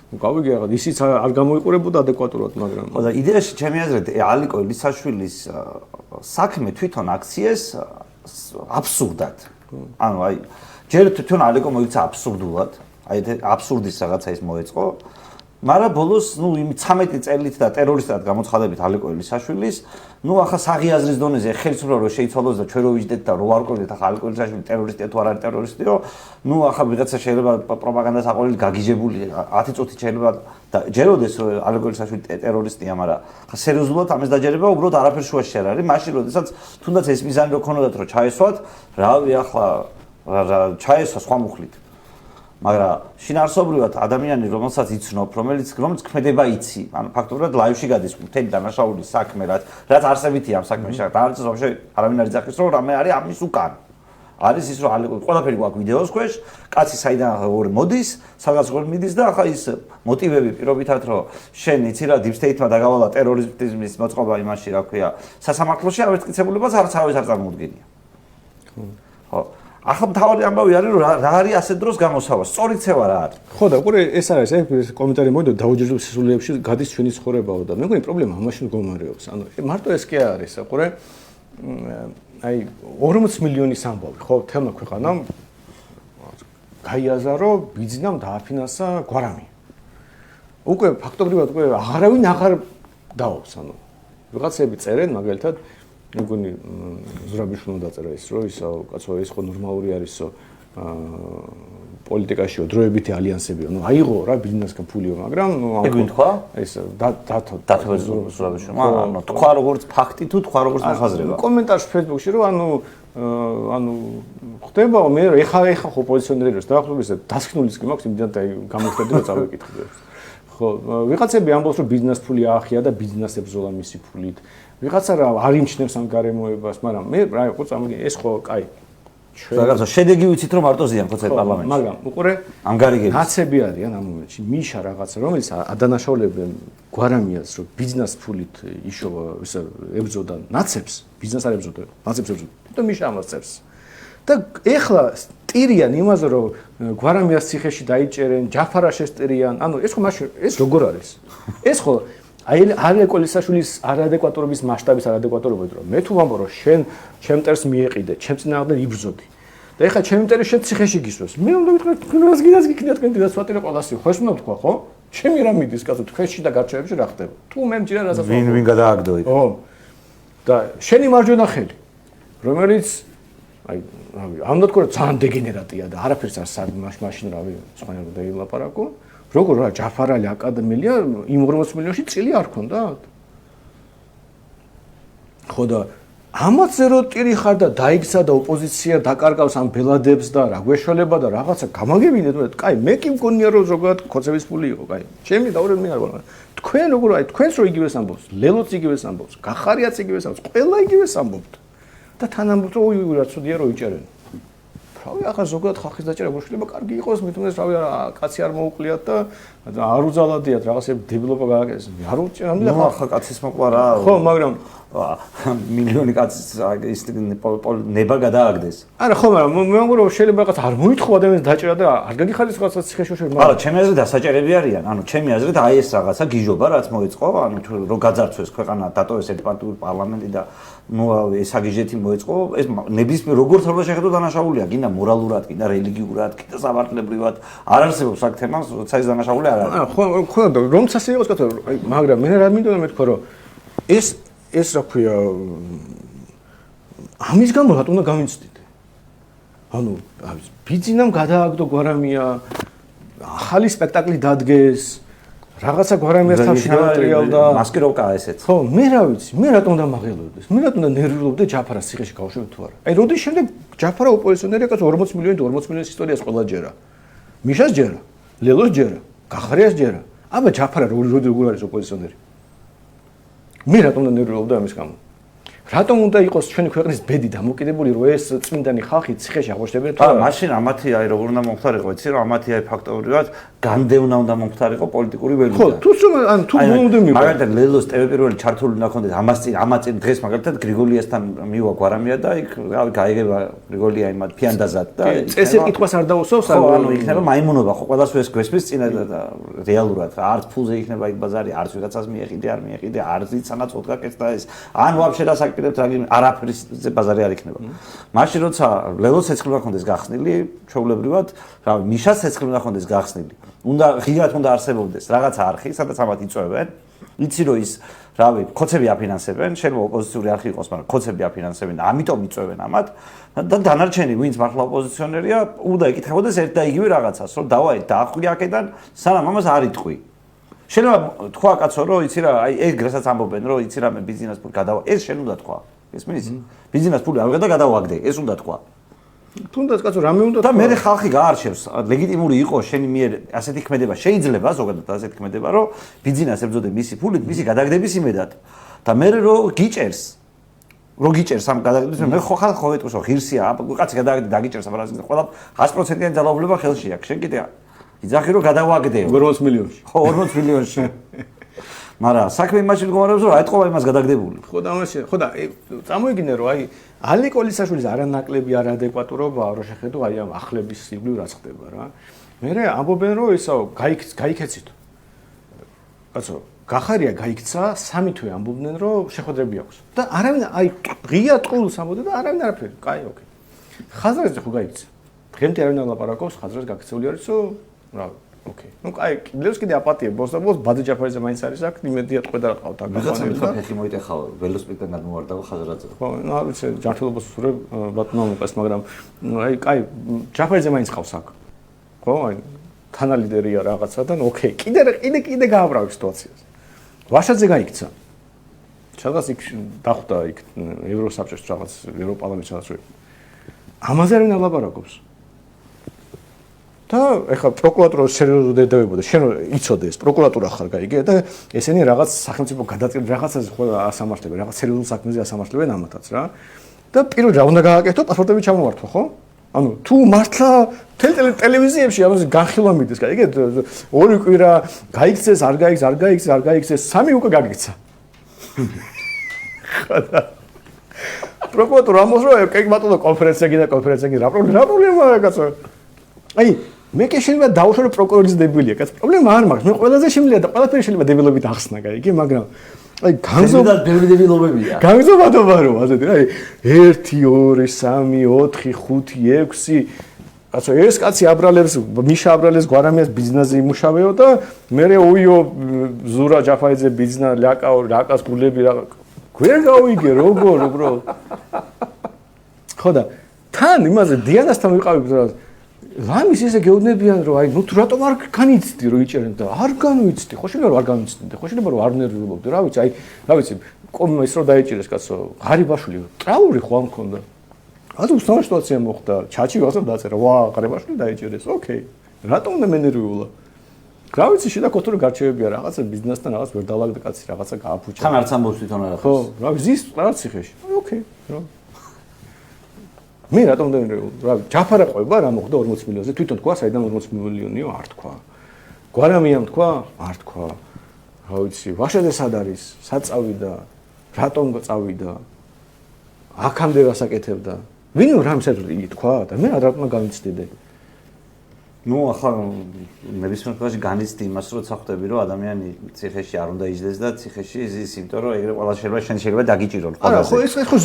გავიგე რაღაც ისიც არ გამოიყურებოდა ადეკვატურად მაგრამ ხო და იდეაში ჩემი აზრით ალიკო ლისაშვილის საქმე თვითონ აქციეს აბსურდად ანუ აი ჯერ თვითონ ალიკო მოიქცა აბსურდულად აი აბსურდის რაღაცა ის მოეწყო მაგრამ ბოლოს, იმ 13 წელით და ტერორისტად გამოცხადებით ალეკოელის საშვილის, ახლა საღი აზრის დონეზე ხელისუფლება რო შეიცვალოს და ჩვენ რო ვიждეთ და რო ვარკვევდეთ ახლა ალეკოელის საშვილი ტერორისტია თუ არ არის ტერორისტიო, ახლა ვიღაცა შეიძლება პროპაგანდას აყოლით გაგიჟებული 10 წუთით შეიძლება და ჯეროდეს რომ ალეკოელის საშვილი ტერორისტია, მაგრამ ახლა სერიოზულად ამას დაჯერება უბრალოდ არაფერ შუაში არ არის, მაშინ როდესაც თუნდაც ეს მიზანი რო ქონოდათ რომ ჩაესვათ, რავი ახლა ჩაესვა სხვა მუხლით. მაგრამ შინაარსობრივად ადამიანი რომელსაც იცნობ, რომელიც ქმედება იცი, ანუ ფაქტობრივად ლაივში გადის მთელი დანაშაულის საქმე, რაც არსებითია ამ საქმეში, და არც ვაფშე არავინ არ იძახის რომ რამე არის ამის უკან. არის ის რომ ყველაფერი გვაქვს ვიდეოს ქვეშ, კაცი საიდან მოდის, სადაც მიდის და ახლა ის მოტივები პირობითად რომ შენ იცი რა deep state-მა დაგავალა ტერორიზმის მოწყობა იმაში, რა ქვია, სასამართლოში ავერტკიცებულებას არც არავის არ წარმოუდგენია. ხო. ახლა მთავარი ამბავი არის რომ რა არის ასეთ დროს გამოსავა, სწორიცევა რა არის. ხო და ყურე ეს არის ეს კომენტარი მოვიდა დაუჯერებელ სისულეებში გადის ჩვენი ცხოვრებაო და მე მგონი პრობლემა ამაში მდგომარეობს. ანუ მარტო ეს კი არის, ყურე აი 40 მილიონის ამბავი, ხო, თემნა ქვეყანამ გაიაზარო, ბიზნესამ დააფინანსა გვარამი. უკვე ფაქტობრივად უკვე აღარავინ აღარ დაობს, ანუ ვიღაცები წერენ მაგალითად მეგონი ზურაბიშვილმა დაწერა ის რომ ისო კაცო ეს ხო ნორმალური არისო პოლიტიკაშიო დროებითი ალიანსებიო ნუ აიღო რა ბიზნესგან ფულიო მაგრამ ნუ ეგ ვინთხვა ეს დათო ზურაბიშვილმა ანუ თქვა როგორც ფაქტი თუ თქვა როგორც მოხაზრება კომენტარში Facebook-ში რომ ანუ ხდებაო მე ეხა ხო პოზიციონერებს დაახლოებით დასკნულის კი მაქვს იმდან და გამოხდები და წავეკითხე ხო ვიღაცები ამბობს რომ ბიზნეს ფული აახია და ბიზნესებს ბრძოლა მისი ფულით ვიღაცა რა არ იმჩნევს ამ გარემოებას, მაგრამ მე რა იყო წამოგი ეს ხო კაი. რაღაცა შედეგი ვიცით რომ მარტო ზიან ხოცე პარლამენტში. მაგრამ უყურე ამ გარიგებს. ნაცები არიან ამ მომენტში, მიშა რაღაცა რომელიც ადანაშაულებენ გვარამიას რომ ბიზნეს ფულით იშოვა ესე ებრძოდა ნაცებს, ბიზნეს არ ებრძოდა, ნაცებს ებრძოდა. თვითონ მიშა ამას წერს. და ეხლა სტირიან იმაზე რომ გვარამიას ციხეში დაიჭერენ, ჯაფარა შესტირიან, ანუ ეს ხო მაშინ ეს როგორ არის? ეს ხო აი ალეკოელის საშვილის არადეკვატურობის მასშტაბის არადეკვატურობა იყო მე თუ ვამბობ რომ შენ ჩემ მტერს მიეყიდე ჩემ წინააღმდეგ იბრძოდი და ეხლა ჩემ მტერი შენ ციხეში გისვეს მე უნდა ვიტყვი თქვენს გინდას გიქნიათ კენდიდატს ვატირე ყველასი ხო ეს უნდა თქვა ხო ჩემი რა მიდის კაცო თქვენში და გარჩევებში რა ხდება თუ მე მჭირა რასაც ვინ გადააგდო იქ ხო და შენი მარჯვენა ხელი რომელიც აი რავი ამ თქვა რომ ძალიან დეგენერატია და არაფერს არ სად მაშინ რავი სხვანაირად დაილაპარაკო როგორ რა ჯაფარალი აკადემია იმ 40 მილიონში წილი არ ქონდათ? ხო და ამაზე რო ტირი ხარ და დაიქცა და ოპოზიცია დაკარგავს ამ ბელადებს და რა გვეშველება და რაღაცა გამაგებინეთ, კაი, მე კი მგონია რომ ზოგადად ხოცების ფული იყო, კაი. ჩემი დაურები მე არ ვარ. თქვენ როგორ აი თქვენს რო იგივეს ამბობს, ლელოც იგივეს ამბობს, გახარიაც იგივეს ამბობს, ყველა იგივეს ამბობთ. და თან ამბობთ რომ უი რა ცუდია რო იჭერენ. რავი ახლა ზოგადად ხალხის დაჭერა შეიძლება კარგი იყოს მithumes რავი კაცი არ მოუყლიათ და არ უძალადიათ რაღაცები დებილობა გააკეთეს არ უჭერამდე ახლა კაცის მოყვა რა ხო მაგრამ მილიონი კაცის ის ნება გადააგდეს არა ხო მაგრამ მე მგონი რომ შეიძლება რაღაც არ მოითხოვ ადამიანს დაჭერა და არ გაგიხარდეს რაღაცა ციხეში არა ჩემი აზრით დასაჭერები არიან ანუ ჩემი აზრით აი ეს რაღაცა გიჟობა რაც მოიწყო ანუ თუ რო გაძარცვეს ქვეყანა დატოვეს ერთპარტიული პარლამენტი და ნუ ეს აგიჟეთი მოიწყო ეს ნებისმიერ როგორც თორე შეხედო დანაშაულია გინდა მორალურად გინდა რელიგიურად გინდა სამართლებრივად არ არსებობს აქ თემა როცა ეს დანაშაული არ არის ხო რომც ასე იყოს კაცო მაგრამ მე რა მინდოდა მეთქვა რომ ეს რა ქვია ამის გამო რატომ უნდა გამიცდით ანუ ბიძინამ გადააგდო გვარამია ახალი სპექტაკლი დადგეს რაღაცა გვარამიას თავში დაატრიალდა მასკიროვკაა ესეც ხო მე რა ვიცი მე რატომ უნდა მაღელოდეს მე რატომ უნდა ნერვიულობდე ჯაფარას ციხეში გავშვებ თუ არა აი როდის შემდეგ ჯაფარა ოპოზიციონერია კაცო 40 მილიონის ისტორიას ყველა ჯერა მიშას ჯერა ლელოს ჯერა გახარიას ჯერა აბა ჯაფარა როგორ არის ოპოზიციონერი მე რატომ უნდა ნერვიულობდე ამის გამო რატომ უნდა იყოს ჩვენი ქვეყნის ბედი დამოკიდებული რომ ეს წმინდანი ხალხი ციხეში აღოჩნდებიან თუ არა მაშინ ამათი აი როგორ უნდა მომხდარიყო იცი რომ ამათი აი ფაქტობრივად განდევნა უნდა მომხდარიყო პოლიტიკური ველიდან ხო თუ მომდე მივა მაგალითად ლელოს TV პირველი ჩართული უნდა ქონდეს ამას წინ დღეს მაგალითად გრიგოლიასთან მივა გვარამია და იქ რავი გაიგება გრიგოლია იმათ ფიანდაზად და წესერ კითხვას არ დაუსვავს ანუ იქნება მაიმუნობა ხო ყველას ეს გვესმის წინა და რეალურად არც ფულზე იქნება იქ ბაზარი არც ვიღაცას მიეყიდე არ მიეყიდე არც სანაც ოდგაკეთს და ეს ან ვაფშე დასაკეთებთ არაფრის ბაზარი არ იქნება მაშინ როცა ლელოს ცეცხლი უნდა ქონდეს გახსნილი ჩვეულებრივად რავი მიშას ცეცხლი უნდა ქონდეს გახსნილი უნდა ღიად უნდა არსებობდეს რაღაცა არხი, სადაც ამათ იწვევენ. იცი რომ ის რავი, ხოცები აფინანსებენ, შეიძლება ოპოზიციური არხი იყოს, მაგრამ ხოცები აფინანსებენ და ამიტომ იწვევენ ამათ. და დანარჩენი, ვინც მართლა ოპოზიციონერია, უნდა ეკითხებოდეს ერთ და იგივე რაღაცას, რომ დავაი დაახვი აქედან, სანამ ამას არ იტყვი. შეიძლება თქვა კაცო, რომ იცი რა, აი ეგ რასაც ამბობენ, რომ იცი რა მე ბიზნეს ფული გადავა, ეს შენ უნდა თქვა. ესმის? ბიზნეს ფული არ გადავაგდე, ეს უნდა თქვა. თუნდაც კაცო, რამე უნდა და მე ხალხი გაარჩევს, ლეგიტიმური იყოს შენი მიერ ასეთი ქმედება, შეიძლება ზოგადად ასეთი ქმედება, რომ ბიზნეს ებრძოდე მისი ფულით, მისი გადაგდების იმედად. და მე რომ გიჭერს რო გიჭერს ამ გადაგდების მე ხო ხალხ ხო ეტყვის რომ ღირსია კაცი გადაგდე დაგიჭერს აბა ყველა 100%-იანი ძალაუფლება ხელში აქვს შენ კიდე იძახი რომ გადავაგდეო 40 მილიონში ხო 40 მილიონში მაგრამ საქმე იმაში მდგომარეობს რომ აიტყობა იმას გადაგდებული ხო და ამაში ხო და წამოიგინე რომ აი ალი კოლისაშვილის არანაკლები არადეკვატურობაა რომ შეხედო აი ამ ახლების სივლივ რაც ხდება რა მე ამბობენ რომ ისაო გაიქეცით კაცო გახარია გაიქცა 3 თვე ამბობდნენ რომ შეხვედრები აქვს და არავინ აი ღია ტყულს ამბობდა და არავინ არაფერი კაი ოკეი ხაზრაზე ხო გაიქცა დღემდე არავინ არ ლაპარაკობს ხაზრაზე გაქცეული არის რომ რა ოკეი ნუ კაი კიდევს კიდე აპატია ბოსს ბადე ჯაფარიძე მაინც არის აქ იმედია ტყვე და ყავთ აქ გახსენე და ფეხი მოიტეხავ ველოსიპედთან გადმოვარდაო ხაზრაზე ხო ნუ არ ვიცი ჯანმრთელობას ვსურებ ბატონო მოკას მაგრამ აი კაი ჯაფარიძე მაინც ყავს აქ ხო აი თანალიდერია რაღაცა და ოკეი კიდე გააბრალებს სიტუაციას ვაშაძე გაიქცა. სადღაც იქ დახვდა იქ ევროსაბჭოს რაღაც ევროპარლამენტში რაღაც რო. ამაზე არ ვილაპარაკობს. და ეხლა პროკურატურა სერიოზულად დედავებოდა. შენ იცოდეს პროკურატურა ხარ გაიგე და ესენი რაღაც სახელმწიფო გადაწყვეტილებას რაღაცაზე ხო ასამართლებენ, რაღაც სერიოზულ საქმეზე ასამართლებენ ამათაც რა. და პირველ რა უნდა გააკეთო პასპორტები ჩამოვართვა ხო? ანუ თუ მართლა ტელევიზიებში ამაზე განხილვა მიდის, გაიგე? ორი კვირა გაიქცეს, არ გაიქცეს, 3 უკვე გაგიქცა. ხოდა. პროკურატურა ამბობს, რომ კეი ბატონო კონფერენცია გინდა, რა პრობლემაა კაცო? აი, მე კი შეიძლება დავუშვრო პროკურორის დებილია, კაც პრობლემა არ მაქვს. მე ყველაზე შემიძლია და ყველაფერი შეიძლება დებილობით ახსნა, გაიგე, მაგრამ აი განზომდა დებილებია. განზომადობა რომ ასეთი რა, აი 1 2 3 4 5 6 ასე ეს კაცი აბრალებს მიშა აბრალებს გვარამიას ბიზნესზე იმუშავეო და მე უიო ზურა ჯაფაიძე ბიზნეს ლაკას გულები რა გვერ გავიგე როგორ უბრალოდ ხო და თან იმაზე დიანასთან ვიყავით რა ლამის ისე გეუბნებიან რომ აი ნუ თუ რატომ არ განიცდი რომ იჭერენ და არ განვიცდი ხო შეიძლება რომ არ განვიცდი ხო შეიძლება რომ არ ნერვიულობდი რა ვიცი აი რა ვიცი კომმა ის რომ დაიჭირეს კაცო ღარიბაშვილი ტრაური ხო ამ მქონდა ასე უცნაური სიტუაცია მოხდა ჩაჩი ვასო დაწერა ვა ღარიბაშვილი დაიჭირეს ოკეი რატომ უნდა მენერვიულა რა ვიცი შიდა კოთური გარჩევებია რაღაცა ბიზნესთან რაღაც ვერ დალაგდა კაცი რაღაცა გააფუჭა თან არც ამბობს თვითონ არა ხო რა ზის რაღაც ციხეში ოკეი რა მე რატომ დანერვიულ რა ჯაფარა ყვება რა მოხდა 40 მილიონზე თვითონ თქვა საიდან 40 მილიონიო არ თქვა გვარამიამ თქვა არ თქვა რა ვიცი ვაშაძე სად არის სად წავიდა რატომ წავიდა აქამდე გასაკეთებდა ვინ რამ საერთოდ თქვა და მე რატომ გამიცდიდე ნუ ახლა ნებისმიერ შემთხვევაში განიცდი იმას რომ სახვდები რომ ადამიანი ციხეში არ უნდა იჯდეს და ციხეში ის იმიტომ რომ ეგრე ყველა შეიძლება დაგიჭირონ ყველაზე არა ხო ეს ხო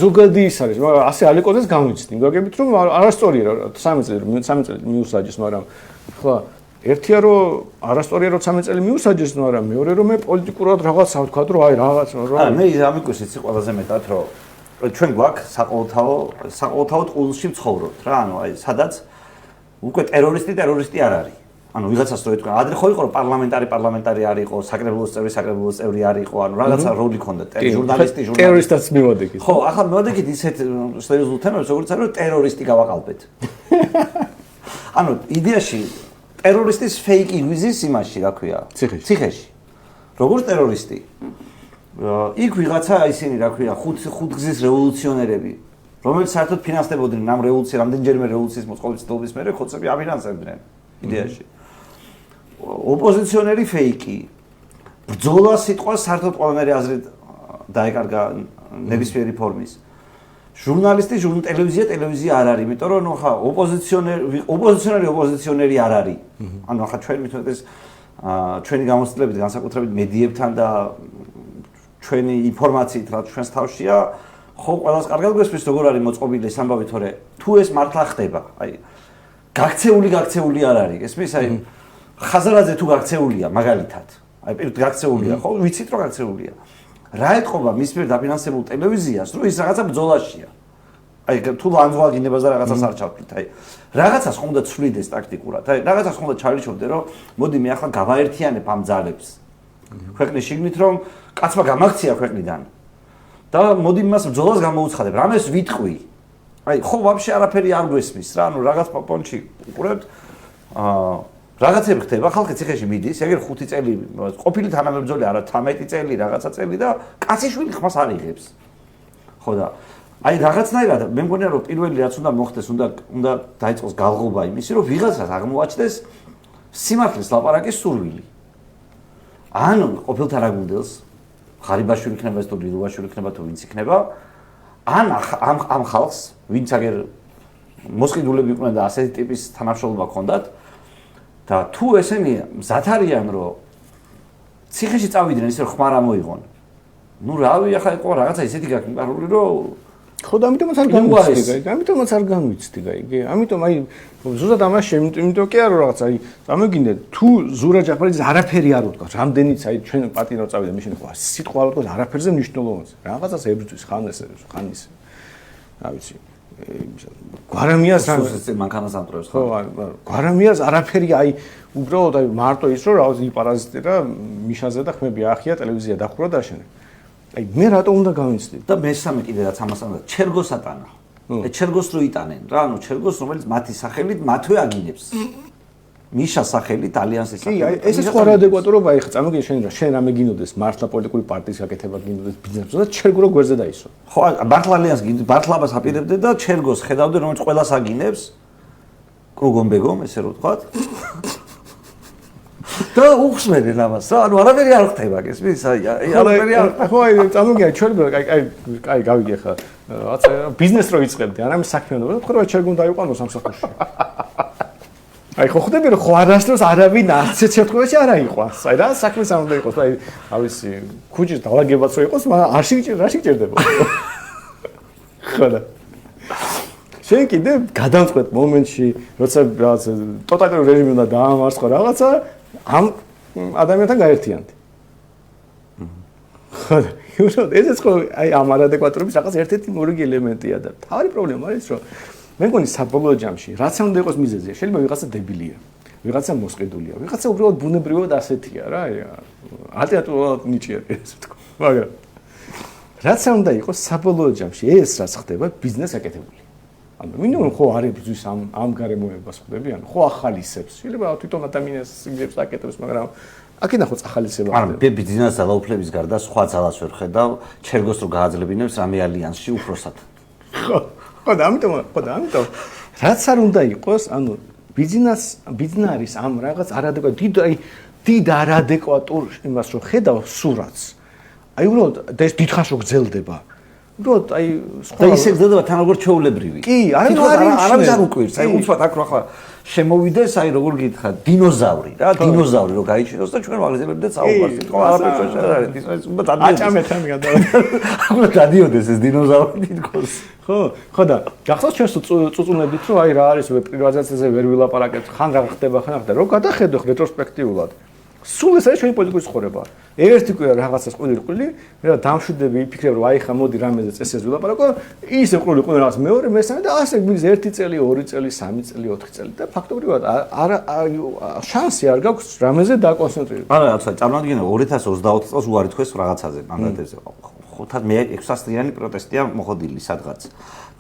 ზოგადი ის არის მაგრამ ასე ალიკოზეს გამიცდი გაგებით რომ არასწორია 13 წელი მიუსაჯეს მაგრამ ხო ერთია რომ არასწორია რომ 13 წელი მიუსაჯეს მაგრამ მეორე რომ მე პოლიტიკურად რაღაცა ვთქვა რომ აი რაღაც არა მე ამიკუს იცი ყველაზე მეტად რომ ჩვენ გვაქვს საყოველთაო ტყულში ვცხოვრობთ რა ანუ აი სადაც უკვე ტერორისტი არ არის. ანუ ვიღაცას რო ეთქვა, ადრე ხო იყო რომ პარლამენტარი არ იყო, საკრებულოს წევრი არ იყო, ანუ რაღაცა როლი ჰქონდა, ჟურნალისტი. ტერორისტად მივადეკით. ხო, ახლა მივადეკით ისეთ სერიოზულ თემებს, როგორც არის რომ ტერორისტი გავაყალბეთ. ანუ იდეაში ტერორისტის ფეიკი ვიზის იმაში, რა ქვია? ციხეში. როგორც ტერორისტი. იქ ვიღაცა ისინი, რა ქვია, ხუთგზის რევოლუციონერები რომელიც საერთოდ ფინანსდებოდნენ ამ რევოლუციას, რამდენჯერმე რევოლუციის მოწყობის ცდობის მერე ხოცები აფინანსებდნენ იდეაში. ოპოზიციონერი ფეიკი. ბრძოლა სიტყვა საერთოდ ყველანაირი აზრით დაეკარგა ნებისმიერი ფორმის. ჟურნალისტი, ტელევიზია არ არის, იმიტომ რომ ხა ოპოზიციონერი არ არის. ანუ ხა ჩვენ მithmetes ჩვენი გამოცდილებით განსაკუთრებით მედიებთან და ჩვენი ინფორმაციით რაც ჩვენს თავშია ხო ყველას კარგად გვესმის როგორ არის მოწყობილი ეს ამბავი თორე თუ ეს მართლა ხდება აი გაქცეული არ არის ესმის აი ხაზარაძე თუ გაქცეულია მაგალითად. აი პირდ გაქცეულია, ხო, ვიცით რომ გაქცეულია. რა ეთყობა მის მიერ დაფინანსებულ ტელევიზიას, რომ ის რაღაცა ბრძოლაშია. აი თუ ლანძღვაგინებას და რაღაცას არ ჩავთვლით, აი რაღაცას ხომ უნდა ცვლიდეს ტაქტიკურად, აი რაღაცას ხომ უნდა ჩარიჩოვდე, რომ მოდი მე ახლა გავაერთიანებ ამ ძალებს. ქვეყნის შიგნით რომ კაცმა გამაქცია ქვეყნიდან. და მოდი მას ბრძოლას გამოუცხადებ, რამეს ვიტყვი. აი ხო ვაფშე არაფერი არ გვესმის რა, ანუ რაღაც პონჩი უყურებთ რაღაცები ხდება, ხალხი ციხეში მიდის, ეგერ 5 წელი ყოფილი თანამებრძოლი არა 18 წელი რაღაცა წელი და კაციშვილი ხმას არ იღებს. ხო და აი რაღაცნაირად მე მგონია რომ პირველი რაც უნდა მოხდეს, უნდა დაიწყოს გალღობა იმისი, რომ ვიღაცას აღმოაჩნდეს სიმართლის ლაპარაკის სურვილი. ან ყოფილთა რაგუნდელს ღარიბაშვილი იქნება თუ დილუბაშვილი იქნება თუ ვინც იქნება, ან ამ ხალხს, ვინც აგერ მოსყიდულები იყვნენ და ასეთი ტიპის თანამშრომლობა ჰქონდათ და თუ ესენი მზად არიან რომ ციხეში წავიდნენ ისე რომ ხმარ ამოიღონ. ნუ რავი, ახლა იყო რაღაცა ისეთი გაკმარული რომ ხო და ამიტომაც არ გამიცდი, ამიტომაც არ გამიცდი, იგი. ამიტომ აი ზუსტად ამაში, იმიტომ კი არა რომ რაღაც აი წამოგინდა თუ ზურა ჯაფარიძე არაფერი არ უთქავს, რამდენიც აი ჩვენ პატინა წავიდა მის შენ სიტყვა არ უთქავს არაფერზე მნიშვნელოვანს. რაღაცას ებრძვის ხან ის რა ვიცი გვარამიას მანქანას ამტრევს ხო გვარამიას არაფერი აი უბრალოდ აი მარტო ის რომ რაღაც იპარაზიტე და მიშაზე და ხმები ახია ტელევიზია დახურა და შენ აი მე რატომ უნდა გავინცდი და მესამე კიდე რაც ამასთან და ჩერგოს ატანა აი ჩერგოს რო იტანენ რა ანუ ჩერგოს რომელიც მათი სახელით მათვე აგინებს მიშა სახელით ალიანსის სახელით კი აი ეს სხვა ადეკვატურობა აი ხა წამოგიე შენ რა შენ რამე გინოდეს მართლა პოლიტიკური პარტიის გაკეთება გინოდეს ბიზნესს და ჩერგო რო გვერდზე დაისო ხო მართლა ალიანს მართლობას აპირებდე და ჩერგოს ხედავდე რომელიც ყველას აგინებს კრუგონბეგომ ესე რო ვთქვათ და უხსმენენ ამას რა ანუ არაფერი არ ხდება გესმის აი არაფერი არ ხო აი წამოგია ჩერგო აი გავიგე ხა რაღაცა ბიზნეს რო იწყებდი არამე საქმიანობა ხო რა ჩერგომ დაიყვანო სამსახურში აი ხო ხდები რომ ხო არასდროს არავინ არც ერთ შემთხვევაში არ აიყვანს აი რა საქმეს არ უნდა იყოს აი ავისი ქუჩის დაალაგებაც რო იყოს მაგრამ არ შეჭერდება ხო და შენ კიდე გადამწყვეტ მომენტში როცა რაღაც ტოტალიტარული რეჟიმი უნდა დაამარცხო რაღაცა ამ ადამიანთან გაერთიანდი ხო და ესეც ხო აი ამ არადეკვატურობის რაღაც ერთ-ერთი მორიგი ელემენტია და თავი პრობლემა არის რომ მე მგონი საბოლოო ჯამში რაც უნდა იყოს მიზეზია შეიძლება ვიღაცა დებილია ვიღაცა მოსყიდულია ვიღაცა უბრალოდ ბუნებრივად ასეთია რა ალტერნატიულად ნიჭია ესე ვთქვა მაგრამ რაც უნდა იყოს საბოლოო ჯამში ეს რაც ხდება ბიზნეს აკეთებული ანუ მინიმუმ ხო არის ბზვის ამ გარემოებას ხდები ანუ ხო ახალისებს შეიძლება თვითონ ადამიანს იგებს აკეთებს მაგრამ აქედან ხო ახალისება ხდება არა ბიზნეს ძალაუფლების გარდა სხვა ძალას ვერ ხედავ ჩერგოს რო გააძლებინებს რამე ალიანსში უფროსად ხო და ამიტომ რაც არ უნდა იყოს ანუ ბიზნარის ამ რაღაც არადეკვატურ დიდ არადეკვატურ იმას რო ხედავ სურათს აი უბრალოდ და ეს დიდხანს რო გრძელდება უბრალოდ აი და ისე გრძელდება თან როგორ ჩაოლებრივი კი არავის არ უკვირს აი უცბად აქ რო ახლა შემოვიდეს აი როგორ გითხრა დინოზავრი რა დინოზავრი რო გაიჩინოს და ჩვენ ვაგრძელებდეთ საუბარს თქო არაფერს არ არის ის უნდა აჭამეთან უნდა დადიოდეს ეს დინოზავრი თითქოს ხო და გახსოვს ჩვენს წუწუნებით რომ აი რა არის პრივატიზაციაზე ვერ ვილაპარაკებთ ხან რა ხდება ხან რა რო გადახედო რეტროსპექტიულად სულ ეს არის ჩვენი პოლიტიკური ცხოვრება ერთი კვირა რაღაცას ყვილი მე რა დამშვიდები ფიქრებ რომ აი ხა მოდი რამეზე წესებს ვილაპარაკო ისე ყვილი რაღაც მეორე მესამე და ასე გვიძ 1 წელი 2 წელი 3 წელი 4 წელი და ფაქტობრივად არა შანსი არ გაქვს რამეზე დაკონცენტრირდეს არა რაღაცა წარმოვიდგინე 2024 წელს უარი თქვეს რაღაცაზე მანდატებზე ხო თან მე 600 დღიანი პროტესტია მოხდილი სადღაც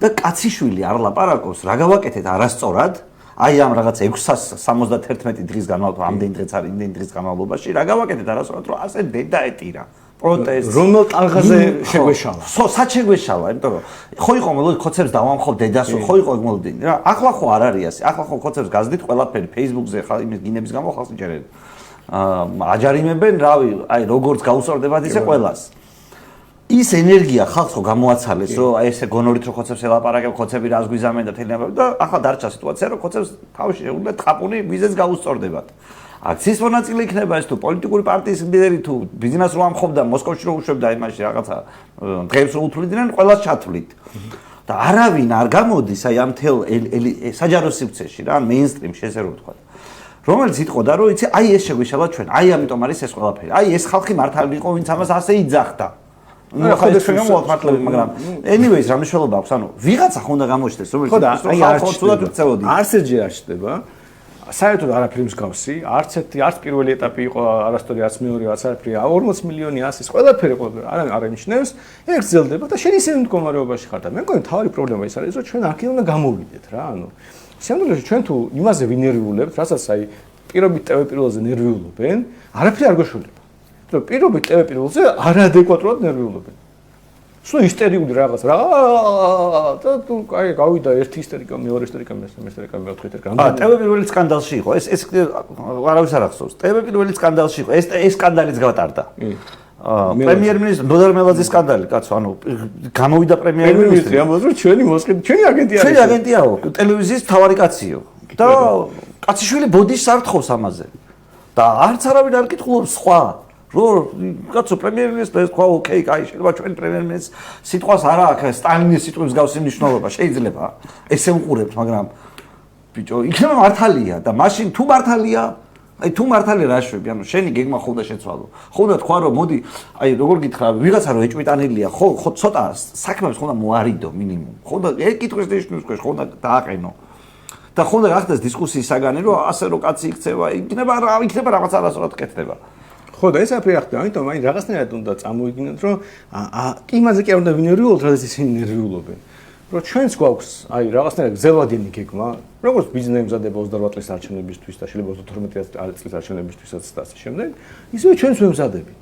და კაციშვილი არ ლაპარაკობს რა გავაკეთეთ არასწორად აი ამ რაღაც 671 დღის განმავლობაში ამდენ დღეც არის იმდენ დღის განმავლობაში რა გავაკეთეთ არასწორად რომ ასე დედაეტირა პროტესტს რომელ ტალღაზე შეგვეშალა ხო სად შეგვეშალა იმიტომ რომ ხო იყო მოლოდი ხოცებს დავამხობ დედას ხო იყო მოლოდი რა ახლა ხო არ არის ასე ახლა ხო ხოცებს გაზდით ყველაფერი Facebook-ზე ხალხი იმის გინების გამო ხალხს იჯერენ აჯარიმებენ რავი აი როგორც გაუსწორდებათ ისე ყველას ის ენერგია ხალხს ხო გამოაცალეს რომ აი ესე გონორით რო ხოცებს ელაპარაკებ ხოცები რას გვიზამენ და თელინება და ახლა დარჩა სიტუაცია რომ ხოცებს თავში შეუძლია თხაპუნი ვიზეს გაუსწორდებათ აქციის მონაწილე იქნება ეს თუ პოლიტიკური პარტიის ლიდერი თუ ბიზნეს რო ამხობდა მოსკოვში რო უშვებდა იმაში რაღაცა დღეებს რო უთვლიდნენ ყველას ჩათვლით და არავინ არ გამოდის აი ამ თელ საჯარო სივრცეში რა მეინსტრიმში ესე რო ვთქვა რომელიც იტყოდა, რომ იცი, აი ეს შეგვიშალა ჩვენ, აი ამიტომ არის ეს ყველაფერი. აი ეს ხალხი მართალი იყო, ვინც ამას ასე იძახდა. ნუ ხო ეს ჩვენ მართლები, მაგრამ anyways, რა მნიშვნელობა აქვს? ანუ ვიღაცა ხონდა გამოჩნდეს, რომელიც აი ხალხურად უწევოდი. არსეჯი არ ჩდება. საერთოდ არაფერი მსგავსი, არც პირველი ეტაპი იყო, არასდროს არც მეორე, არც არაფერი, 40 მილიონი ასის, ყველაფერი არ იმჩნევს, ეგ გრძელდება და შენ ისე მდგომარეობაში ხარ და მე მგონი თავი პრობლემა ის არის, რომ ჩვენ აქედან უნდა გამოვიდეთ რა, ანუ სამდროში ჩვენ თუ იმაზე ვინერვიულებთ, რასაც აი პირობით ტელეპირველზე ნერვიულობენ, არაფერი არ გვეშველება. რომ პირობით ტელეპირველზე არაადეკვატურად ნერვიულობენ. სულ ისტერიული რაღაც რა და თუ აი გავიდა ერთი ისტერიკა, მეორე ისტერიკა, მესამე ისტერიკა, მეოთხე ისტერიკა. ტელეპირველი სკანდალში იყო. ეს არავის არ ახსოვს. ტელეპირველი სკანდალში იყო. ეს სკანდალიც გავატარდა. პრემიერ-მინისტრი ნოდარ მელაძის სკანდალი, კაცო, ანუ გამოვიდა პრემიერ-მინისტრი, ამბობს რომ ჩვენი მოსყიდ, ჩვენი აგენტია. ჩვენი აგენტიაო, ტელევიზიის მთავარი კაციო. და კაციშვილი ბოდის არ თხოვს ამაზე. და არც არავინ არ კითხულობს სხვა. რომ კაცო პრემიერ-მინისტრს თქვა, ოკეი, კაი, შეიძლება ჩვენ პრემიერ-მინისტრს სიტყვას არ აქვს, სტალინის სიტყვის მსგავსი მნიშვნელობა შეიძლება. ესე უყურებთ, მაგრამ ბიჭო, იქნება მართალია და მაშინ თუ მართალია, აი თუ მართალია რა შვები, ანუ შენი გეგმა ხოდა შეცვალო. ხოდა თქვა რომ მოდი, აი როგორ გითხრა, ვიღაცა რომ ეჭვიტანილია, ხო ცოტა საქმეებს ხოდა მოარიდო მინიმუმ. ხოდა ეგ კითხვის ნიშნავს, ხოდა დააყენო. და ხოდა გახდეს დისკუსიის საგანი, რომ ასე რომ კაცი იქცევა, იქნება რაღაც არასწორად კეთდება. ხო და ეს აფერი ახლა, ამიტომ აი რაღაცნაირად უნდა წამოიგინოთ, რომ იმაზე კი არ უნდა ვინერვიულოთ, რადგან ისინი ნერვიულობენ. რომ ჩვენც გვაქვს აი რაღაცნაირად გზელვადიანი გეგმა, როგორც ბიზნესი მზადება 28 წლის არჩევნებისთვის და შეიძლება 32 წლის არჩევნებისთვისაც და ასე შემდეგ, ისევე ჩვენც ვემზადებით.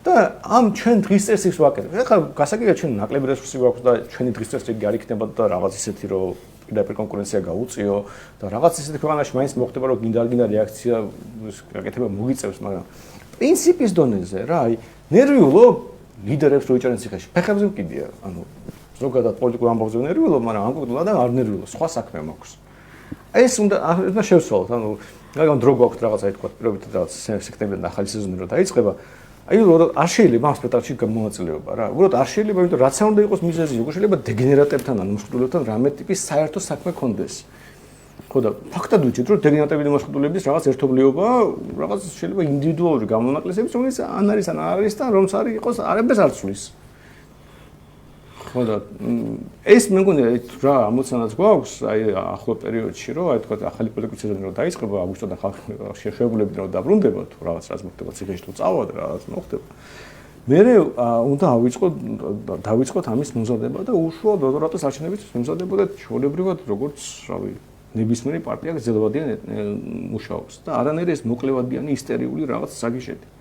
და ამ ჩვენ დღის წესს ვაკეთებთ. ეხლა გასაგებია ჩვენ ნაკლები რესურსი გვაქვს და ჩვენი დღის წესი არ იქნება და რაღაც ისეთი რომ პირდაპირ კონკურენცია გაუწიო და რაღაც ისეთი ქვეყანაში მაინც მოხდება რომ გინდა რეაქცია გაკეთება მოგიწევს, მაგრამ პრინციპის დონეზე რა, აი ნერვიულო ლიდერებს რო იჭერენ ციხეში. ფეხებზე მკიდია, ანუ ზოგადად პოლიტიკურ ამბავზე ნერვიულობ, მაგრამ ამ კონკრეტულ ადამიანს არ ნერვიულობს, სხვა საქმე მაქვს. ეს უნდა შევცვალოთ, ანუ რადგან დრო გვაქვს რაღაცა ეთქვა, პირობით რაღაც სექტემბრიდან ახალი სეზონი რო დაიწყება, აი არ შეიძლება ამ სპექტაკლში მონაწილეობა რა. უბრალოდ არ შეიძლება, იმიტომ რაც არ უნდა იყოს მიზეზი, უკვე შეიძლება დეგენერატებთან ან მოსყიდულებთან რამე ტიპის საერთო საქმე კონდეს. ხო და ფაქტად ვიჭით, რომ დეგენერატებიდან მოსყიდულების რაღაც ერთობლიობა, რაღაც შეიძლება ინდივიდუალური გამონაკლისების, რომელიც ან არის ან არ არის და რომც არის იყოს არაფერს არ ცვლის. ხო და ეს მე მგონი რა ამოცანაც გვაქვს აი ახლო პერიოდში, რომ აი თქვა ახალი პოლიტიკური სეზონი რო დაიწყება აგვისტოდან ხალხი შეშეულებდნენ რომ დაბრუნდება თუ რაღაც მოხდება ციხეში თუ წავა და რაღაც მოხდება. მე უნდა დავიწყოთ ამის მომზადება და უშუალოდ 28 არჩევნებისთვის მომზადება და ჩვეულებრივად როგორც რავი ნებისმიერი პარტია გზელვადიან მუშაობს და არანაირი ეს მოკლევადიანი ისტერიული რაღაც საგიშეთი.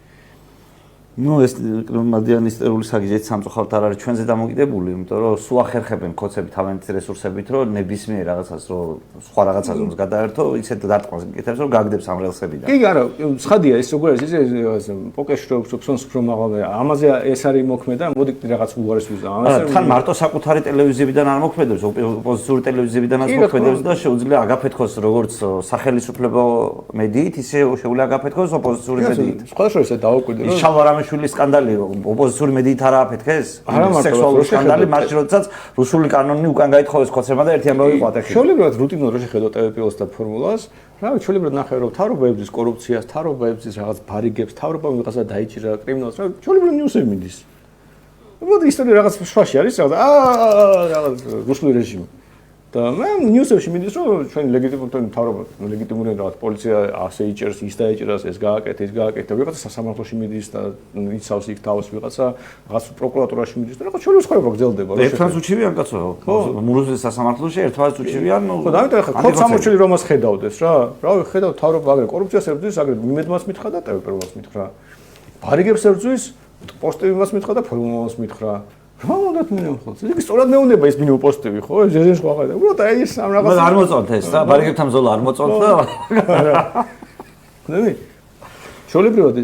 ნუ ეს მადიანი ისტერიული საგიჟეთი სამწუხაროდ არ არის ჩვენზე დამოკიდებული, იმიტომ რომ სულ ახერხებენ ხოცები თავიანთი რესურსებით, რომ ნებისმიერ რაღაცას რომ სხვა რაღაცას რომ გადაერთო, ისეთ დარტყმას გიკეთებს, რომ გაგდებს ამ რელსებიდან. კი, არა, ცხადია ეს როგორ არის ეს პოკერში რო ფსონს უფრო მაღალია. ამაზე ეს არის მოქმედა, მოდი რაღაც უარეს ვიზა. თან მარტო საკუთარი ტელევიზიებიდან არ მოქმედებს, ოპოზიციური ტელევიზიებიდანაც მოქმედებს და შეუძლია აგაფეთქოს როგორც სახელმწიფო მედიით, ისე შეუძლია აგაფეთქოს ოპოზიციური მედიით. სხვა შორის დავაკვირდი რომ შვილის სკანდალი ოპოზიციური მედიით არ აფეთქეს? სექსუალური სკანდალი, მაშინ როდესაც რუსული კანონი უკან გაითხოვეს ხოცებმა და ერთი ამბავი ყვა ეთქი. ჩვეულებრივად რუტინულად რო შეხედო ტელეპილოს და ფორმულას, რავი, ჩვეულებრივად ნახე რომ თავრობა ებრძვის კორუფციას, თავრობა ებრძვის რაღაც ბარიგებს, თავრობა ვიღაცა დაიჭირა კრიმინალს, რავი, ჩვეულებრივად ნიუსები მიდის. მოდი ისტორია რაღაც შვაში არის რაღაც რუსული რეჟიმი. და მე ნიუსებში მიდის რომ ჩვენი ლეგიტიმური რაღაც პოლიცია ასე იჭერს, ის დაიჭერას, ეს გააკეთე, ის გააკეთე, ვიღაცა სასამართლოში მიდის და იცავს იქ თავს ვიღაცა რაღაც პროკურატურაში მიდის და რაღაც ჩვენი ცხოვრება გრძელდება. ერთმანეთს უჩივიან კაცო, მურუზის სასამართლოში ერთმანეთს უჩივიან. ხო, დავითარ ხა ხოთ სამორჩილი რომას ხედავდეს რა. რავი, ხედავ თავრობა აგრე კორუფციას ებრძვის, აგრე იმედმას მითხრა და ტელეპერვას მითხრა. ბარიგებს ებრძვის, პოსტებებას მითხრა და ფორმულას მითხრა. რა უნდა მინიმუმ ხო? იგი სწორად მეუნება ის მინიმუმ პოსტები ხო? ეს სხვა ხარ და უბრალოდ აი ეს ამ რაღაც არ მოწონთ ეს და ბარიგებთან ბრძოლა არ მოწონთ და ნები ჩოლებრივად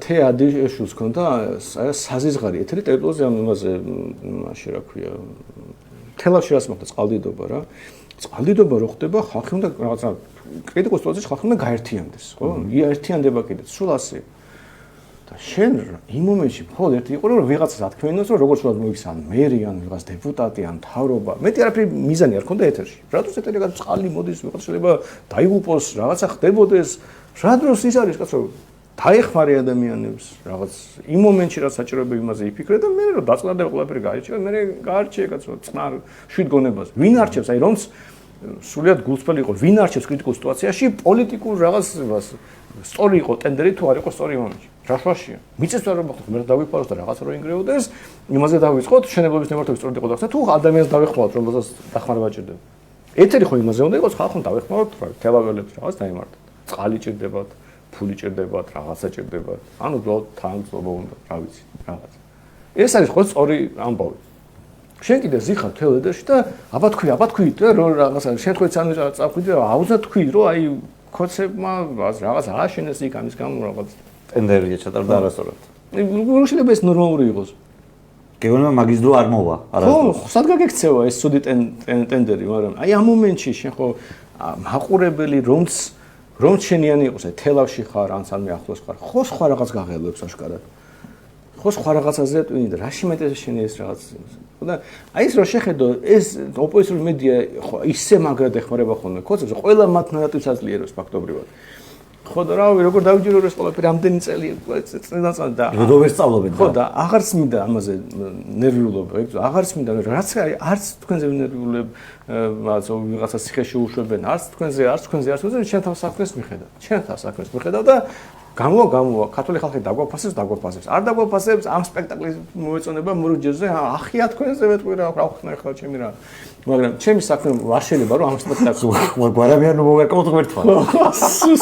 თეადიშულს ქონდა საზიზღარი ეთერი ტელეპლოზე ამაზე მაშინ რა ქვია თელავში რას მოხდა წყალდიდობა რა წყალდიდობა რო ხდება ხალხი უნდა რაღაცა კრიტიკულ სიტუაციაში ხალხი უნდა გაერთიანდეს ხო? ერთიანდება კიდე სულ ასე და შენ იმ მომენტში მხოლოდ ერთი იყო რომ ვიღაცას ათქმენოს რომ როგორც ვთქვათ მოიქცა ან მერი ან ვიღაც დეპუტატი ან მთავრობა მეტი არაფერი მიზანი არ ქონდა ეთერში რატოს ეთერი რაღაც წყალი მოდის ვიღაც შეიძლება დაიღუპოს რაღაცა ხდებოდეს რა დროს ის არის კაცო დაეხმარე ადამიანებს რაღაც იმ მომენტში რაც საჭიროება იმაზე იფიქრე და მე რომ დაწყლადება ყველაფერი გაარჩია მე გაარჩია კაცო წყნარ შვიდ გონებას ვინ არჩევს აი რომც სულიად გულწრფელი იყო ვინ არჩევს კრიტიკულ სიტუაციაში პოლიტიკურ რაღაცას სწორი იყო ტენდერი თუ არ იყო სწორი მომენტი რა შვაშია მიწეს არ მოხდა მე დავიფაროს და რაღაც რო ინგრეოდეს იმაზე დავიწყოთ შენებობის ნებართვები სწორად იყო და თუ ადამიანს დავეხმაროთ რომ მოსას დახმარება ჭირდება ეთერი ხო იმაზე უნდა იყოს ხალხს დავეხმაროთ რა თელაველებს რაღაც დაიმართოთ წყალი ჭირდებათ ფული ჭირდებათ რაღაცა ჭირდებათ ანუ უბრალოდ თანხმობა უნდა რა ვიცი რაღაც ეს არის ხო სწორი ამბავი შენ კიდე ზიხარ თელედაში და აბა თქვი და რომ რაღაცა შეთქვეც ან წავხვიდე და აუზა თქვი რომ აი კოცებმა რაღაც ააშენეს იქ ამის გამო რაღაც ტენდერია ჩატარდა არასწორად როგორ შეიძლება ეს ნორმალური იყოს გეუბნება მაგის დრო არ მოვა არასდროს ხო სად გაგექცევა ეს ცუდი ტენდერი მაგრამ აი ამ მომენტში შენ ხო მაყურებელი რომც შენიანი იყოს აი თელავში ხარ ან სანმე ახლოს ხარ ხო სხვა რაღაც გაღელვებს აშკარად ხო სხვა რაღაცაზე ტვინი და რა შემეტეს შენ ეს რაღაც და აი ეს რო შეხედო ეს ოპოზიციური მედია ხო ისე მაგრად ეხმარება ხოლმე კოცებს ყველა მათ ნარატივს აძლიერებს ფაქტობრივად ხო და რავი როგორ დავიჯეროს ეს ყველაფერი ამდენი წელი წინასწარ და როგორ სწავლობენ ხო და აღარც მინდა ამაზე ნერვიულობა აღარც მინდა რაც არც თქვენზე ნერვიულებ ვიღაცა ციხეში უშვებენ არც თქვენზე შენ თავს საქმეს მიხედავ და გამოვა ქართული ხალხი დაგვაფასებს არ დაგვაფასებს ამ სპექტაკლის მოეწონება მურუჯერზე ახია თქვენზე მეტყვი რა ხნა ახლა ჩემი რა მაგრამ ჩემი საქმე არ შეიძლება რომ ამ სპექტაკლს გვარამიან მოვეკავთ ღერთვა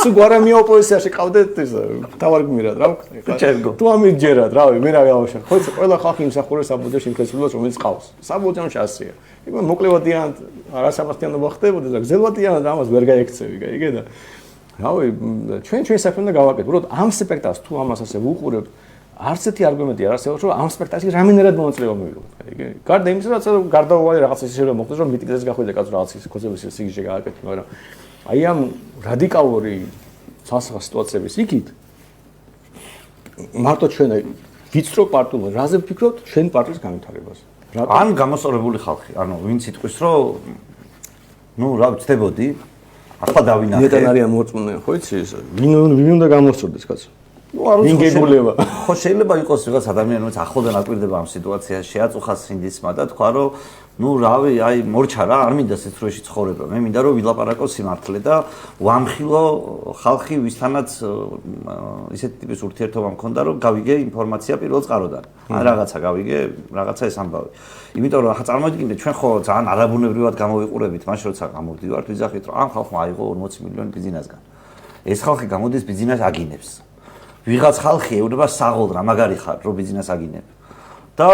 სუ გვარამია ოპოზიციაში ყავდეთ ეს თავარ გმირად რა ვქნა თუ ამიჯერად რავი მე რა გავაშენ ხო ყველა ხალხი იმსახურებს საბუჯოში იმხეცლებს რომელიც ყავს საბუჯოში ასია იქ მოკლევადიან არასამართლიანობა ხდებოდა და გზელვადიან ამას ვერ გაიქცევი გაიგე და რავი ჩვენ საქმე უნდა გავაკეთოთ უბრალოდ ამ სპექტაკლს თუ ამას ასე ვუყურებთ არც ერთი არგუმენტი არ არსებობს რომ ამ სპექტაკლში რამენერად მონაწილეობა მივიღოთ გაიგე გარდა იმისა რაც გარდაუვალი რაღაც ისე რომ მოხდეს რომ მიტინგზე გახვიდე კაცო რაღაც ის კოცების სიგიჟე გააკეთე მაგრამ აი ამ რადიკალური სასახა სიტუაციების იქით მარტო ჩვენ ვიწრო პარტული რაზე ვფიქრობთ ჩვენ პარტიის განვითარებაზე ან გამოსწორებული ხალხი ანუ ვინც იტყვის რომ ნუ რა ვწდებოდი ახლა დავინახე. მეტად არიან მორწმუნე, ხო იცი ეს? ვინ უნდა გამოსწორდეს კაცო? ნუ არ ვიცი გეგულება. ხო შეიძლება იყოს რაღაც ადამიანი, რომელიც ახლოდან აკვირდება ამ სიტუაციაში, შეაწუხა სინდისმა და თქვა რომ ნუ რავი, აი მორჩა რა, არ მინდა სიცრუეში ცხოვრება. მე მინდა რომ ვილაპარაკო სიმართლე და ვამხილო ხალხი ვისთანაც ისეთი ტიპის ურთიერთობა მქონდა რომ გავიგე ინფორმაცია პირველ წყაროდან. ან რაღაცა გავიგე, რაღაცა ეს ამბავი. იმიტომ რომ ახლა წარმოვიდგინეთ ჩვენ ხო ძალიან არაბუნებრივად გამოვიყურებით მაშინ როცა გამოვდივართ ვიზახით რომ ამ ხალხმა აიღო 40 მილიონი ბიზნესგან. ეს ხალხი გამოდის ბიზნეს აგინებს. ვიღაც ხალხი ეუბნება საღოლრა მაგარი ხარ რომ ბიზნეს აგინებ. და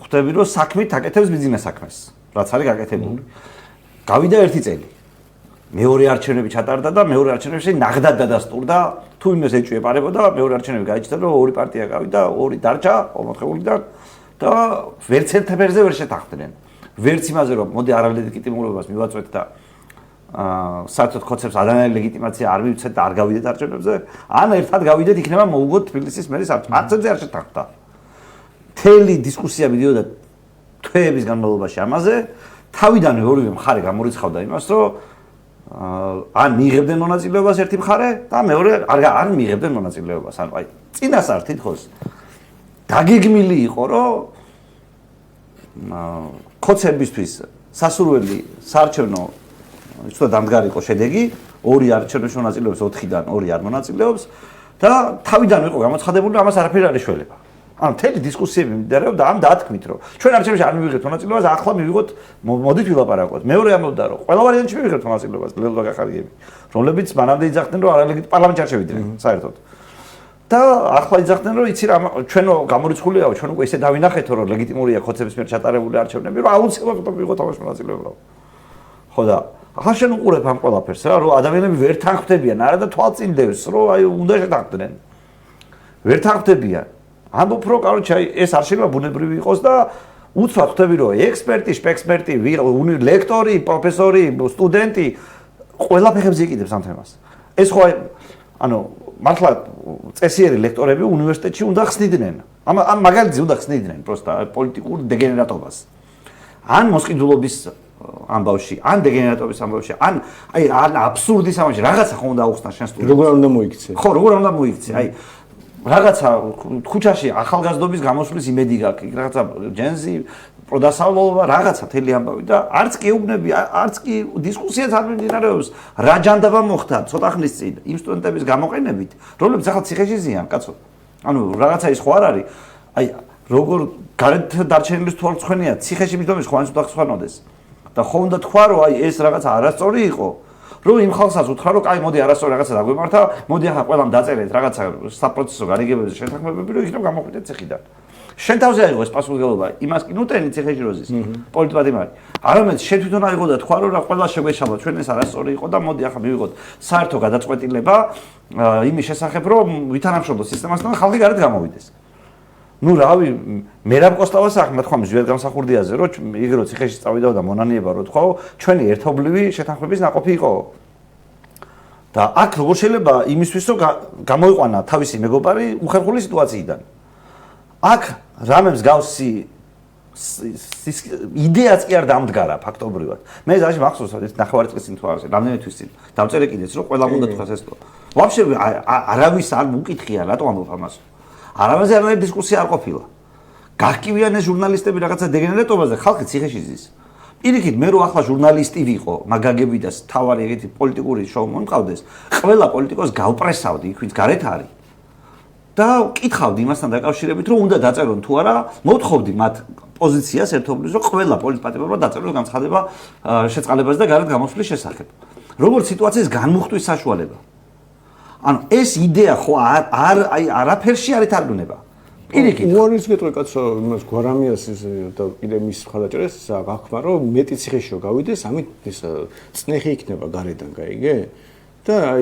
ხვდები რომ საქმით აკეთებს ბიზნეს საქმეს, რაც არის გაკეთებული. გავიდა ერთი წელი. მეორე არჩევნები ჩატარდა და მეორე არჩევნებში ნაღდად დადასტურდა თუ იმეს ეჭვი ეპარებოდა მეორე არჩევნები გაიჩნდა რომ ორი პარტია გავიდა, ორი დარჩა ორმოთხეულიდან და ვერც ერთებერზე ვერ შეთანხმდნენ. ვერც იმაზე რომ მოდი არალეგიტიმურობას მივაწვეთ და საერთოდ ხოცებს ადამიანის ლეგიტიმაცია არ მივცეთ და არ გავიდეთ არჩევნებზე, ან ერთად გავიდეთ იქნება მოუგოთ თბილისის მერის არჩევნებზე არ შეთანხმდა. თელი დისკუსია მიდიოდა თვეების განმავლობაში ამაზე, თავიდანვე ორივე მხარე გამორიცხავდა იმას, რომ ან მიიღებდნენ მონაწილეობას ერთი მხარე და მეორე არ მიიღებდნენ მონაწილეობას. ანუ აი წინასწარ თითქოს დაგეგმილი იყო, რომ ხოცებისთვის სასურველი საარჩევნო იცოდა დამდგარი იყო შედეგი, ორი არჩევნებში მონაწილეობს 4-დან 2 არ მონაწილეობს და თავიდან იყო გამოცხადებული, ამას არაფერი არ ეშველება. ანუ თელი დისკუსიები მიმდინარეობდა ამ დათქმით, რომ ჩვენ არჩევნებში არ მივიღეთ მონაწილეობას, ახლა მივიღოთ, მოდით ვილაპარაკოთ. მეორე ამბობდა, რომ ყველა ვარიანტში მივიღეთ მონაწილეობას, ლელვა გახარიები, რომლებიც მანამდე იძახდნენ, რომ არალეგიტიმური პარლამენტში არ შევიდნენ, საერთოდ. და ახლა იძახდნენ, რომ იცი რა, ჩვენო გამორიცხულიაო, ჩვენ უკვე ისე დავინახეთო, რომ ლეგიტიმურია ხოცების მიერ ჩატარებული არჩევნები, რომ აუცილებლად მივიღოთ ამას მონაწილეობა. ხო და ახლა შენ უყურებ ამ ყველაფერს რა, რომ ადამიანები ვერ თანხმდებიან, არა და თვალწინდევს, რომ აი უნდა შეთანხმდნენ. ვერ თანხმდებიან. ამბობ რომ კაროჩე აი ეს არ შეიძლება ბუნებრივი იყოს და უცბად ხვდები რომ ექსპერტი, სპექსპერტი, ლექტორი, პროფესორი, სტუდენტი ყველა ფეხებზე იკიდებს ამ თემას. ეს ხო ანუ მართლა წესიერი ლექტორები უნივერსიტეტში უნდა ხსნიდნენ. ამ მაგალითზე უნდა ხსნიდნენ პროსტა პოლიტიკურ დეგენერატობას. ან მოსყიდულობის ამბავში, ან დეგენერატობის ამბავში, ან აბსურდის ამბავში რაღაცა ხომ უნდა აუხსნა შენ სტუდენტს. როგორ უნდა მოიქცე? ხო, როგორ უნდა მოიქცე? რაღაცა ქუჩაში ახალგაზრდობის გამოსვლის იმედი გაქვს, რაღაცა ჯენზი პროდასავლობა, რაღაცა თელი ამბავი და არც კი ეუბნები, არც კი დისკუსიაც არ მიმდინარეობს, რა ჯანდაბა მოხდა ცოტა ხნის წინ იმ სტუდენტების გამოყენებით, რომლებიც ახლა ციხეში ზიან, კაცო. ანუ რაღაცა ის ხო არ არის? როგორ გარეთ დარჩენილის თუ არ ცხენია, ციხეში მიდომის ხო ან უცხანოდეს. და ხო უნდა თქვა, რომ ეს რაღაცა არასწორი იყო. რომ იმ ხალხსაც უთხრა, რომ კაი, მოდი არასწორი რაღაცა დაგვემართა, მოდი ახლა ყველამ დაწერეთ რაღაცა საპროცესო გარიგებებზე შეთანხმებები, რომ იქნებ გამოყვიდეთ ციხიდან. შენ თავზე აიღო ეს პასუხისმგებლობა, იმას კი ნუტენი ციხეში როზის პოლიტპატიმარი. არამედ შენ თვითონ აიღო და თქვა, რომ რა ყველა შეგვეშალა, ჩვენ ეს არასწორი იყო და მოდი ახლა მივიღოთ საერთო გადაწყვეტილება იმის შესახებ, რომ ვითანამშრომლოთ სისტემასთან და ხალხი გარეთ გამოვიდეს. ნუ რავი, მერაბ კოსტავას ახლა თქვა მის გამსახურდიაზე, რომ იგ რო ციხეში წავიდა და მონანიება რო თქვა, ჩვენი ერთობლივი შეთანხმების ნაყოფი იყო. და აქ როგორ შეიძლება იმისთვის რომ გამოიყვანა თავისი მეგობარი უხერხული სიტუაციიდან. აქ რამემს გავსი იდეაც კი არ დამდგარა ფაქტობრივად. მე ზაში მახსოვს ეს ნახევარი წლის წინ თუ არის, რამდენი თვის წინ. დავწერე კიდეც რომ ყველა უნდა თქვას ეს თქო. ვაფშე არავის არ მუკითხია რატო ამბობ ამას. არავაზე არ დისკუსია არ ყოფილა. გაგკივიან ეს ჟურნალისტები რაღაცა დეგენერატობაზე, ხალხი ციხეში ზის. პირიქით მე რო ახლა ჟურნალისტი ვიყო, მაგაგები და თავარი ეგეთი პოლიტიკური შოუ მომყავდეს, ყველა პოლიტიკოს გავპრესავდი იქ ვინც გარეთ არის. და კითხავდი იმასთან დაკავშირებით, რომ უნდა დაწერონ თუ არა, მოთხოვდი მათ პოზიციას ერთობლივს, რომ ყველა პოლიტპატიმარმა დაწეროს განცხადება შეწყალებას და გარეთ გამოსვლის შესახებ. როგორც სიტუაციის განმუხტვის საშუალება. ანუ ეს იდეა ხო არაფერში არ ითარგმნება. პირიქით. უარის გეტყვი კაცო, იმას გვარამიას და კიდე მის მხარდაჭერას გახმა, რომ მეტი ციხეშიო გავიდეს, ამით ეს წნეხი იქნება გარედან, გაიგე? და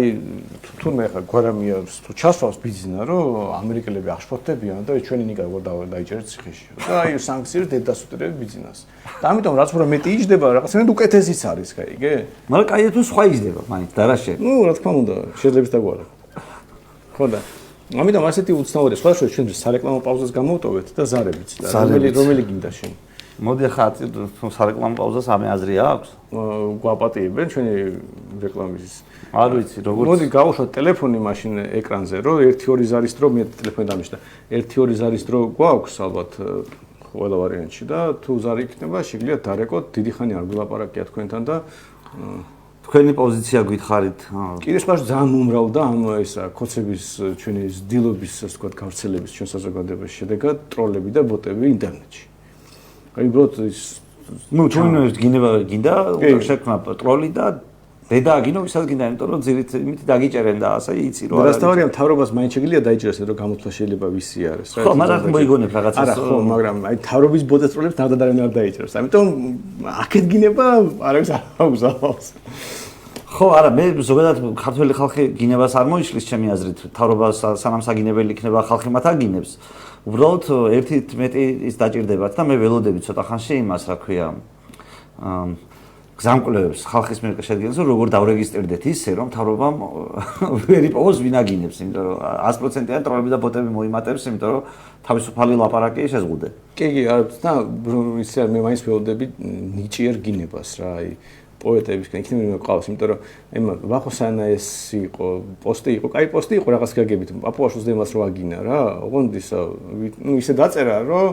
თუნდაც ახლა გვარამიას თუ ჩასვავს ბიზნა, რომ ამერიკელები აღშფოთდებიან და ჩვენი ნიკა როგორ დაიჭერეთ ციხეში. და სანქციებს დედას უტირებს ბიზნას. და ამიტომ რაც უფრო მეტი იჯდება, რაღაცნაირად უკეთესიც არის, გაიგე? მაგრამ კაია თუ სხვა იჯდება, მაინც და რა შე? ნუ რა თქმა უნდა, შეძლებს დაგვარა. ხო და ამიტომ ასეთი უცნაური სხვა ჩვენ სარეკლამო პაუზას გამოვტოვეთ და ზარებით და რომელი გინდა შენ? მოდი ახლა სარეკლამო პაუზას ამე აზრი აქვს? გვაპატიებენ ჩვენი რეკლამის. არ ვიცი, როგორც მოდი გავუშვათ ტელეფონი მაშინ ეკრანზე, რომ 1-2 ზარის დრო მე ტელეფონი დამიშდა. 1-2 ზარის დრო გვაქვს ალბათ ყველა ვარიანტში და თუ ზარი იქნება, შეგიძლიათ დარეკოთ, დიდი ხანი არ გულაპარაკია თქვენთან და თქვენი პოზიცია გითხარით. კიდე სხვა ძალიან მომრავლდა ამ ესა კოცების ჩვენი დილობის ასე ვთქვათ გავრცელების ჩვენ საზოგადოებაში შედეგად ტროლები და ბოტები ინტერნეტში. აი უბრალოდ ის ნუ ჩვენ გინდა შექმნა ტროლი და დედა აგინო ვისაც გინდა, იმიტომ რომ ძირით იმით დაგიჭერენ და ასე იცი რომ არა. დასტავარია მთავრობას მაინც შეგვიძლია დაიჭეროს, რომ გამოთვლა შეიძლება ვისი არის რა. ხო, მაგრამ მოიგონებ რაღაცას. არა, ხო, მაგრამ აი მთავრობის ბოტეს ტროლებს ნამდვილად არ დაიჭეროს. ამიტომ აქეთ გინება არავის არ აუგზავნოს. ხო, არა, მე ზოგადად ქართველი ხალხი გინებას არ მოიშლის ჩემი აზრით. მთავრობა სანამ საგინებელი იქნება, ხალხი მათ აგინებს. უბრალოდ ერთით მეტი ის დაჭირდებათ და მე ველოდები ცოტა ხანში იმას, რა ქვია, გზამკვლევებს ხალხის მიერ შედგენს, რომ როგორ დავრეგისტრირდეთ ისე, რომ მთავრობამ ვერ იპოვოს ვინ აგინებს, იმიტომ რომ 100%-იან ტროლები და ბოტები მოიმატებს, იმიტომ რომ თავისუფალი ლაპარაკი შეზღუდე. კი, არა, და ისე მე მაინც ველოდები ნიჭიერ გინებას რა, აი პოეტებისგან იქნებ მე მყავს, იმიტომ რომ აი ვახოსანა ეს იყო, პოსტი იყო, კაი პოსტი იყო რაღაც გაგებით, აპოაშოს დემას რო აგინა რა, ოღონდ ისა, ნუ ისე დაწერა, რომ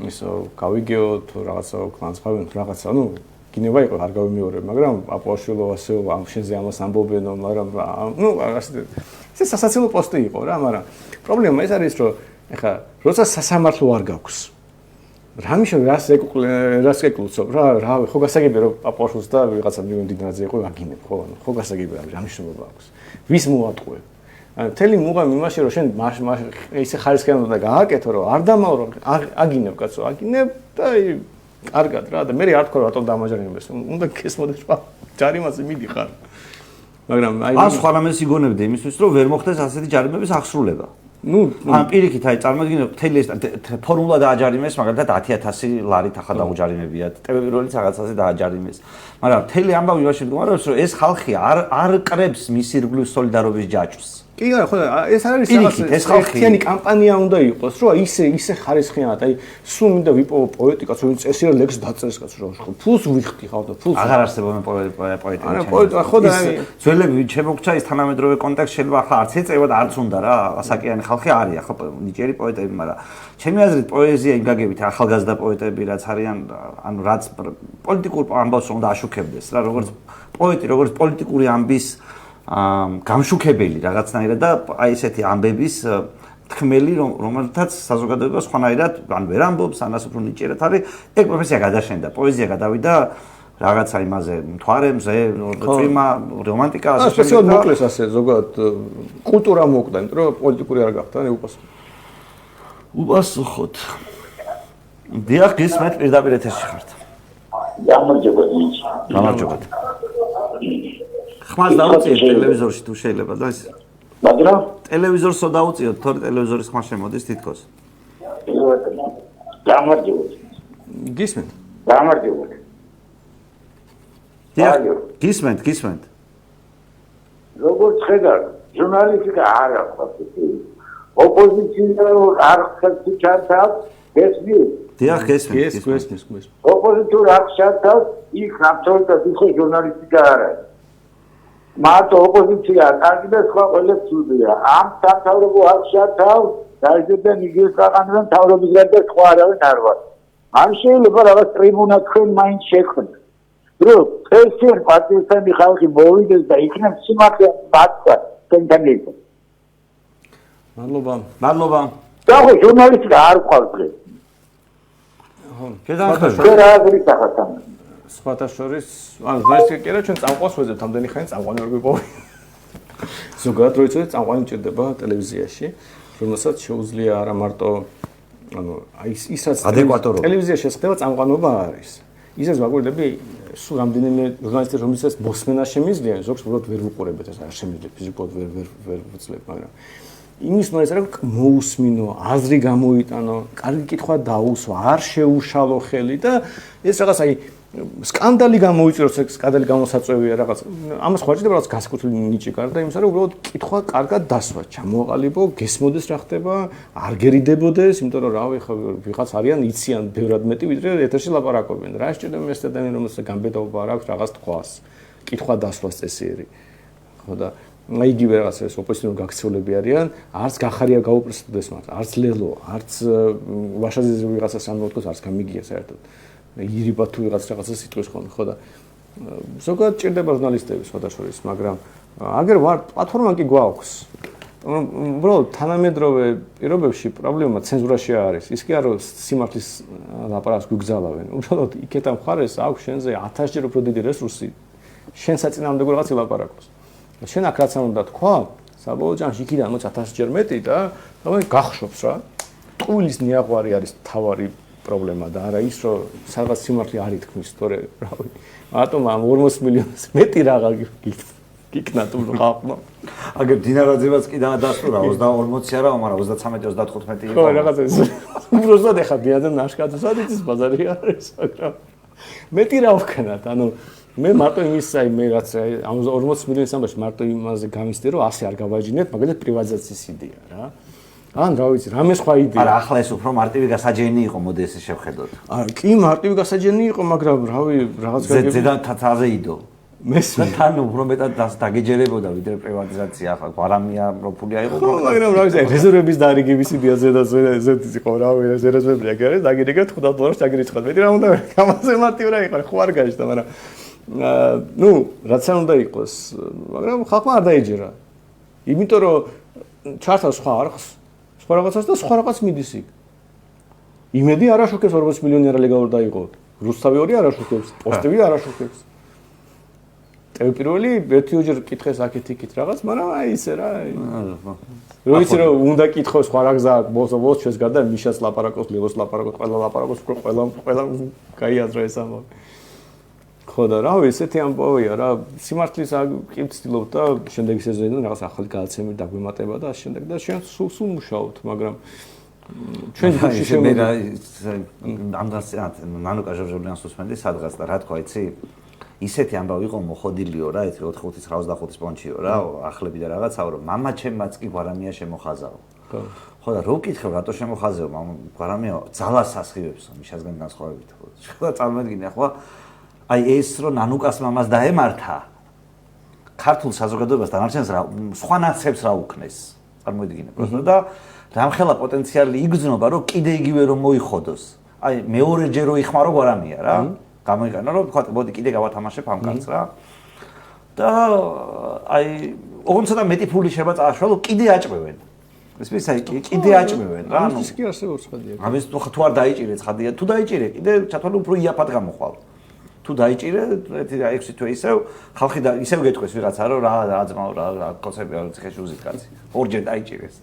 ისო გავიგეოთ რაღაცა განსხვავებენ რაღაცა, ნუ გინება იყო არ გავიმეორებ, მაგრამ აპოაშვილო ასე ამ შენზე ამას ამბობენო, მაგრამ ნუ ასე სასაცილო პოსტი იყო რა, მაგრამ პრობლემა ეს არის, რომ ეხა როცა სასამართლო არ გაქვს რამიშენ რას ეკულწო რა ხო გასაგებია რომ აპოაშვილს და ვიღაცა მდიდრაზე იყო აგინებ ხო ანუ ხო გასაგებია რამიშნობა აქვს ვის მოატყუებ მთელი მუღამი იმაში რომ შენ ისე ხარისხიან უნდა გააკეთო რომ არ დამალრო აგინებ კაცო აგინებ და კარგად რა და მე არ თქვა რატომ დამაჯერებდეს უნდა გესმოდეს ჯარიმაზე მიდიხარ მაგრამ აი ამ სხვა რამეს იგონებდი იმისთვის რომ ვერ მოხდეს ასეთი ჯარიმების აღსრულება ნუ ან პირიქით აი წარმოგიდგენთ მთელი ეს ფორმულა დააჯარიმეს მაგალითად 10000 ლარით ახლა დაუჯარიმებიათ ტელევიზორით რაღაცაზე დააჯარიმეს მაგრამ მთელი ამბავი იმაში მდგომარეობს რომ ეს ხალხი არ კრებს მის ირგვლივ სოლიდარობის ჯაჭვს კი არა, ხო, ეს არის რაღაც ერთიანი კამპანია უნდა იყოს, რომ ისე ხარისხიანად, აი, სულ მინდა ვიპოვო პოეტიკას, რომ წესიერ ლექს დაწერს კაც, რომ ფულს ვიხდი ხავ და ფულს. აღარ არსებობენ პოეტიკა. არა, პოეტიკა ხო და ძველები შემოგჩა ის თანამედროვე კონტექსტ შეიძლება ახლა არც ეწევათ, არც უნდა რა, ასაკიანი ხალხი არის, ახლა ნიჭიერი პოეტები, მაგრამ ჩემი აზრით პოეზია იმ გაგებით ახალგაზრდა პოეტები რაც არიან, ანუ რაც პოლიტიკურ ამბავს უნდა აშუქებდეს რა, როგორც პოეტი, როგორც პოლიტიკური ამბის გამშუქებელი რაღაცნაირად და აი ესეთი ამბების თქმელი რომელთაც საზოგადოება სხვანაირად ან ვერ ამბობს, ანას უფრო ნიჭიერად არის, ეგ პროფესია გადაშენდა, პოეზია გადავიდა რაღაცა იმაზე, მთვარემზე, წვიმა, რომანტიკა, ასე სპეციალურად მოკლეს ასე ზოგადად კულტურა მოკვდა, იმიტომ რომ პოლიტიკური არ გახდა, ნე უპასუხოთ. დიახ, გისმენთ პირდაპირ ეთერში ხართ. გამარჯობა. გამარჯობათ. ხმას დაუწიეთ ტელევიზორში თუ შეიძლება და ეს მაგრამ ტელევიზორსო დაუწიოთ, თორე ტელევიზორის ხმა შემოდის თითქოს. გამარჯობა. გისმენთ? გამარჯობა. დიახ, გისმენთ. როგორც ხედავ, ჟურნალისტიკა არ აქვს. ოპოზიცია არ ხერხი ჩართავს, გესმის? დიახ, გესმის. ოპოზიცია არ ჩართავს, იქ აბსოლუტურად ისე ჟურნალისტიკა არ არის. მარტო ოპოზიცია კარგი და სხვა ყველა ცუდია. ამ სამთავრობო არ ჩართავს, დაიძებენ იგივე ქვეყანიდან თავრობის გარდა სხვა არავინ არ ვარ. არ შეიძლება რაღაც ტრიბუნა თქვენ მაინც შექმნათ. რომ წესიერ პარტიისანი ხალხი მოვიდეს და იქნებ სიმართლე ბაცვა თქვენთან ერთად. მადლობა. და ხო ჟურნალისტიკა არ ყავს დღეს. სხვათა შორის, ანუ ჟურნალისტიკა კი არა, ჩვენ წამყვანს ვეძებთ, ამდენი ხანი წამყვანი ვერ გვიპოვი. ზოგადად რო იცოდეთ, წამყვანი მჭირდება ტელევიზიაში, რომელსაც შეუძლია არა მარტო, ანუ აი ის რაც ტელევიზიაში შეეხება წამყვანობა არის. ისაც ვაკვირდები, სულ რამდენიმე ჟურნალისტი რომელსაც მოსმენა შემიძლია, ზოგს უბრალოდ ვერ ვუყურებთ, ეს არ შემიძლია ფიზიკურად ვერ ვუძლებ, მაგრამ იმის ნოეს რა მოусმინო, აზრი გამოიტანო, კარგი კითხვა დაუსვა, არ შეუშალო ხელი და ეს რაღაც აი სკანდალი გამოიწვიოს, სკანდალი გამოსაწვევია რაღაც. ამას ხوارჯდება რაღაც განსაკუთრებული ნიჭი გარდა იმისა, რომ უბრალოდ კითხვა კარგად დასვა, ჩამოყალიბო, გესმოდეს რა ხდება, არ გერიდებოდეს, იმიტომ რომ რავი ხო ვიღაც არიან იციან ბევრად მეტი, ვიდრე ეთერში ლაპარაკობენ. რა შეჭდება ეს ადამიანი, რომელსაც გამბედაობა არ აქვს რაღაც თქواس, კითხვა დასვას წესიერი. ხო და აი იგივე რაღაც ეს ოპოზიციური გაქცეულები არიან, არც გახარია გაუპრესტდეს მათ, არც ლელო, არც ვაშაძეზე ვიღაცას რამე უთქოს, არც გამიგია საერთოდ. ირიბა თუ ვიღაც რაღაცა სიტყვის ხოლმე, ხო და ზოგადად ჭირდება ჟურნალისტები სხვადასხვა, მაგრამ აგერ ვარ პლატფორმა კი გვაქვს. უბრალოდ თანამედროვე პირობებში პრობლემა ცენზურაში არის. ის კი არა რომ სიმართლის ლაპარაკს გვიგზავენ. უბრალოდ იქეთა მხარეს აქვს შენზე 1000-ჯერ უფრო დიდი რესურსი შენ საწინააღმდეგო რაღაც ლაპარაკობს. შენ აქ რაც უნდა თქვა, საბოლოო ჯამში იქიდან მოც 1000-ჯერ მეტი და გახშობს რა. ტყუილის ნიაღვარი არის თავარი პრობლემა და არა ის რომ სადღაც სიმართლე არ ითქმის, თორე რავი. მარტომ ამ 40 მილიონს მეტი რაღა გიქნა თუ ხალხმა. აგერ დინარაძეებაც კი დაასტურა 40 არა, მაგრამ 33-35 იყო. ხო, რაღაცა ეს. უბრალოდ ეხა დიადან ნაშკად სადიც ბაზარი არის, მაგრამ მეტი რა ვქნათ, ანუ მე მარტო იმის აი მე რაც ამ 40 მილიონის ამბავში მარტო იმაზე გამისდი რომ ასე არ გავაჯინეთ, მაგალითად პრივატიზაციის იდეა რა. ან რა ვიცი, რამე სხვა იდეა. არა, ახლა ეს უფრო მარტივი გასაჯენი იყო, მოდი ესე შევხედოთ. არა, კი მარტივი გასაჯენი იყო, მაგრამ რავი, რაღაც გაგები. ზედან თაზე იდო. მესმე. თან უფრო მეტად დაგეჯერებოდა ვიდრე პრივატიზაცია, ახლა გვარამია პროფული აიყო. ხო, მაგრამ რა ვიცი, რეზერვების დარიგების იდეა ზედაც იყო, რავი, რეზერვები აქ არის, დაგირიგეთ $5 დაგირიცხოთ. მეტი რა უნდა გამაზე მარტივი რა იყო, ხო არ გაიჭდა, მაგრამ ну, რაც არ უნდა იყოს, მაგრამ ხალხმა არ დაეჯერა. იმიტომ რომ ჩართავს სხვა არხს, სხვა რაღაცას და სხვა რაღაც მიდის იქ. იმედი არ აშუქებს 40 მილიონი არა ლეგალურად დაიყოთ. რუსთავი ორი არ აშუქებს, პოსტივი არ აშუქებს. პირველი ერთიოჯერ კითხეს აქეთ-იქით რაღაც, მაგრამ აი ისე რა. როიცი რომ უნდა კითხოს სხვა რა გზა ბოლოს ჩვენს გარდა მიშას ლაპარაკობს, ლევოს ლაპარაკობს, ყველა ლაპარაკობს, ყველა გაიაზრა ეს ამბავი. ხო და რავი, ესეთი ამბავია რა, სიმართლის კი ვცდილობ და შემდეგი სეზონიდან რაღაც ახალი გადაცემები დაგვემატება და ასე შემდეგ და ჩვენ სულ მუშაობთ, მაგრამ ჩვენ გუშინ შემდგა ამდენს ნანუკა ჟორჟოლიანს უსმენდი სადღაც და რა თქვა იცი? ისეთი ამბავი იყო მოხოდილიო რა, ეს 4-5-ის 95-ის პონჩიო რა, ახლები და რაღაცაო, რომ მამა ჩემმაც კი გვარამია შემოხაზაო. ხო და რო ვკითხებ რატო შემოხაზეო გვარამია ძალას ასხივებს მიშასგან განსხვავებით. ხო წარმოედგინე ახლა აი ეს რო ნანუკას მამას დაემართა ქართულ საზოგადოებას დანარჩენს რა სხვა ნაციებს რა უკნეს. წარმოედგინე პროსტო და რამხელა პოტენციალი იგრძნობა რომ კიდე იგივე რომ მოიხოდოს. აი მეორეჯერ რო იხმარო გვარამია რა. გამოიყენა რომ თქვა მოდი კიდე გავათამაშებ ამ კაცს რა. და აი ოღონდ და მეტი ფული შეიძლება წააშველო კიდე აჭმევენ. ეს ვიცი კიდე აჭმევენ რა. ანუ ის კი არსებობს ხადია. ამის თუ არ დაიჭირე ხადია, თუ დაიჭირე კიდე ჩათვალე უფრო იაფად გამოხვალ. თუ დაიჭირე 6 თვე ისევ ხალხი და ისევ გეტყვეს ვიღაცა რომ რა ძმაო რა კონცერტი რა ციხეში უზით კაცი. ორჯერ დაიჭირეს.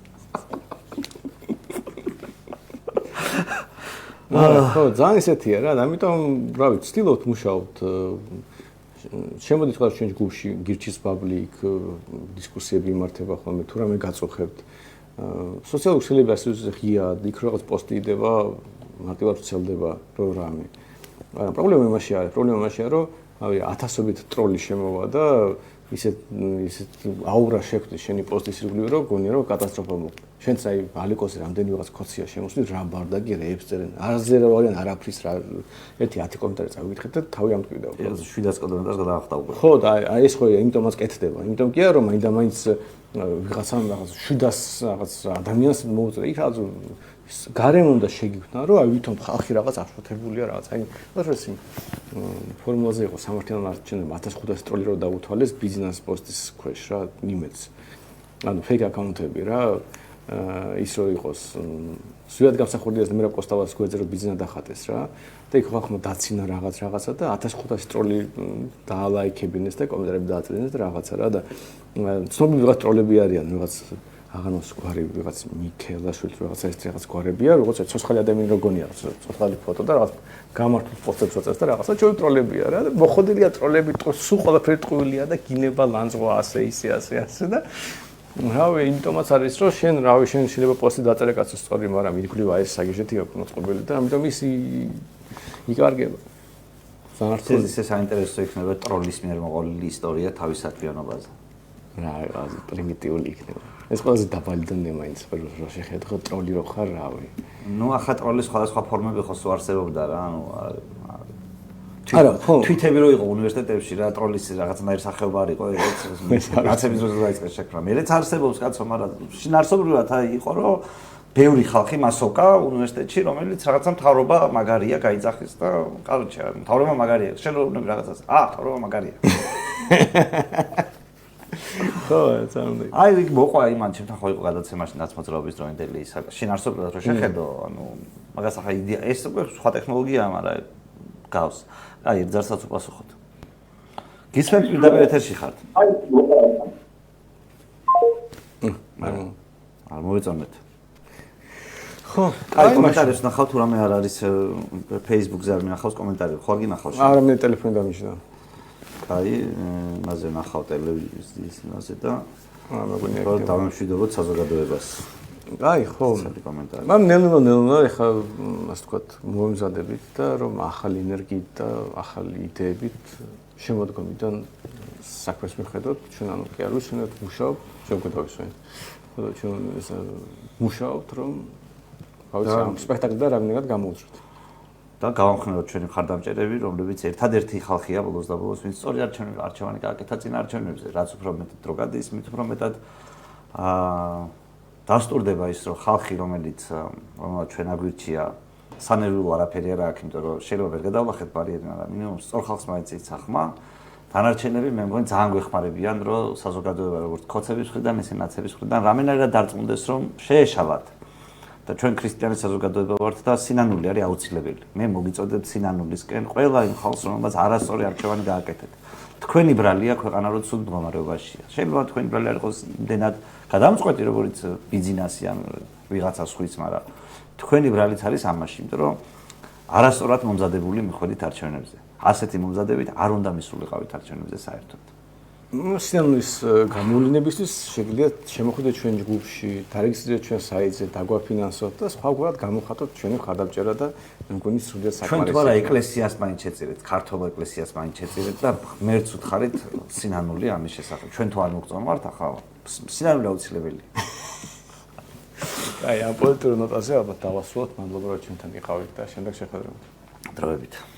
ხო, ძალიან ისეთია რა, ამიტომ რა ვიცი, ვცდილობთ მუშაობთ. შემოდით თქვა ჩვენ ჯგუფში გირჩის პაბლიკ დისკუსიები იმართება ხოლმე, თუ რამე გაწუხებთ. სოციალურ ქსელებაზე ღიად, იქ რაღაც პოსტი იდება, მარტივად ვცელდება რო რამე. მაგრამ პრობლემა იმაშია, რომ ავი ათასობით ტროლი შემოვა და ისეთ აურა შექმნის შენი პოსტის ირგვლივ რომ გონია რომ კატასტროფა მოხდა. შენც აი ალიკოსი რამდენი ვიღაც ქოცია შემოსვლი რა ბარდაგი რეებს წერენ. არაზერავიან არაფრის რა 1-10 კომენტარი წავიკითხეთ და თავი ამტკივდა. 700 კომენტარს გადაახტა უკვე. ხო და აი ეს ხო იმიტომაც კეთდება. იმიტომ კი არა რომ მაინც ვიღაცამ რაღაც 700 რაღაც ადამიანს მოუწია. იქ რაღაც გარემო უნდა შეგიქვნა რომ აი ვითომ ხალხი რაღაც აშოთებულია რაღაც. აი უბრალოდ ფორმულაზე იყო სამართლიან არჩევნებმა 1500 ტროლი რო დაუთვალეს ბიზნეს პოსტის ქვეშ რა იმედს. ანუ ფეიქ აკაუნტები რა ის რო იყოს სულად გამსახურდიას მე რა პოსტავას გვეძრო ბიზნესა დახატეს რა და იქ ხალხმა დაცინა რაღაცა და 1500 ტროლი დაალაიქებინეს და კომენტარები დააწვინეს და რაღაცა რა და ცნობილი ვიღაც ტროლები არიან ვიღაც აღანოს გვარი ვიღაც მიქელაშვილი რაღაცა ეს რაღაც გვარებია როგორც ცოცხალი ადამიანი რო გონია ცოცხალი ფოტო და რაღაც გამართულ პოსტებს უწევს და რაღაცა ჩვენ ტროლებია რა და მოხოდილია ტროლები სულ ყველაფერი ტყუილია და გინება ლანძღვა ასე ისე და რავი, იმიტომაც არის რომ შენ რავი შენ შეიძლება პოსტი დაწერე კაცო სწორი, მაგრამ ირგვლივ აი ეს საგეჟეთი აქვს მოწყობილი და ამიტომ ის იკარგება. სამართლად ისე საინტერესო იქნება ტროლის მიერ მოყოლილი ისტორია თავის საქმიანობაზე. რა არის პრიმიტიული იქნება. ეს ყველაზე დაბალი დონე მაინც რო შეხედო ტროლი რო ხარ რავი. ნუ ახლა ტროლის სხვადასხვა ფორმები ხო სულ არსებობდა რა, ანუ არა, ხო. თვითები რო იყო უნივერსიტეტებში რა ტროლის რაღაცნაირი სახეობა არ იყო, რაცების დროს დაიწყეს შექმნა. მეც არსებობს კაცო, მაგრამ შინაარსობრივად იყო რომ ბევრი ხალხი მასოკა უნივერსიტეტში, რომელიც რაღაცა მთავრობა მაგარია, გაიძახის და კაროჩე, მთავრობა მაგარია. შენ რო უნები რაღაცას, მთავრობა მაგარია. ხო, წამდი. აი იქ მოყვა იმან ჩემთან ხო იყო გადაცემაში ნაცმოძრაობის დროინდელი ის შინაარსობრივად რო შეხედო, ანუ მაგას ახლა იდეა ეს უკვე სხვა ტექნოლოგიაა, მაგრამ გავს. აი, ძარსაც უპასუხოთ. გისმენთ პირდაპირ ეთერში ხართ? არ მოვიწონეთ. ხო, აი კომენტარებს ნახავთ თუ რამე არ არის Facebook-ზე არ მინახავს კომენტარები, ხო არ გინახავს? არა, მე ტელეფონი დამიჯდა. აი, მასზე ნახავ ტელევიზიის მასზე და მეგონია რომ დავემშვიდობოთ საზოგადოებას. აი, ხო. კომენტარი. მაგრამ ნელ-ნელა ეხა ასე ვთქვათ, მომზადებით და რომ ახალი ენერგიით და ახალი იდეებით შემოდგომიდან საქმეს მიხედოთ, ჩვენ ანუ კი არ ვისვენებთ მუშაობთ, ჩვენ გვდავისვენთ. ხო და ჩვენ ეს მუშაობთ, რომ გავიცი ამ სპექტაკლიდან რამდენად გამოვწვით. და გავამხნევოთ ჩვენი მხარდამჭერები, რომლებიც ერთადერთი ხალხია ბოლოს და ბოლოს, ვინც სწორი არჩევანი გააკეთა წინა არჩევნებზე, რაც უფრო მეტად რო გადის, მით უფრო მეტად დასტურდება ის რომ ხალხი რომელიც ჩვენ აგვირჩია სანერვიულ არაფერი არ აქვს, იმიტომ რომ შეიძლება ვერ გადავლახეთ ბარიერი, მაგრამ მინიმუმ სწორ ხალხს მაინც იცახმა. დანარჩენები მე მგონი ძალიან გვეხმარებიან, რომ საზოგადოება როგორც ქოცების მხრიდან, ისე ნაცების მხრიდან რამენერად დარწმუნდეს, რომ შეეშალათ. და ჩვენ ქრისტიანი საზოგადოება ვართ და სინანული არის აუცილებელი. მე მოგიწოდებ სინანულისკენ ყველა იმ ხალხს, რომელსაც არასწორი არჩევანი გააკეთეთ. თქვენი ბრალია ქვეყანა რო ცუდ მდგომარეობაშია. შეიძლება თქვენი ბრალი არ იყოს იმდენად გადამწყვეტი, როგორც ბიზნესი ან ვიღაცა სხვის, მაგრამ თქვენი ბრალიც არის ამაში, იმიტომ რომ არასწორად მომზადებული მიხვედით არჩევნებზე. ასეთი მომზადებით არ უნდა მისულიყავით არჩევნებზე საერთოდ. სინანულის გამოვლენებისთვის შეგვიძლია შემოხვიდეთ ჩვენ ჯგუფში, დარეგისტრირდეთ ჩვენ საიტზე, დაგვაფინანსოთ და სხვაგვარად გამოვხატოთ ჩვენი მხარდამჭერა და მე მგონი სრულიად ჩვენ საკმარისია. თუ არა ეკლესიას მაინც შეწირეთ, ქართულ ეკლესიას მაინც შეწირეთ და ღმერთს უთხარით სინანული ამის შესახებ. ჩვენ თუ არ მოგწონვართ, ახლა სინანული აუცილებელი. აი, ამ პოლიტურ ნოტაზე ალბათ დავასრულოთ. მადლობა რომ ჩვენთან იყავით და შემდეგ შეხვედრებთ. დროებით.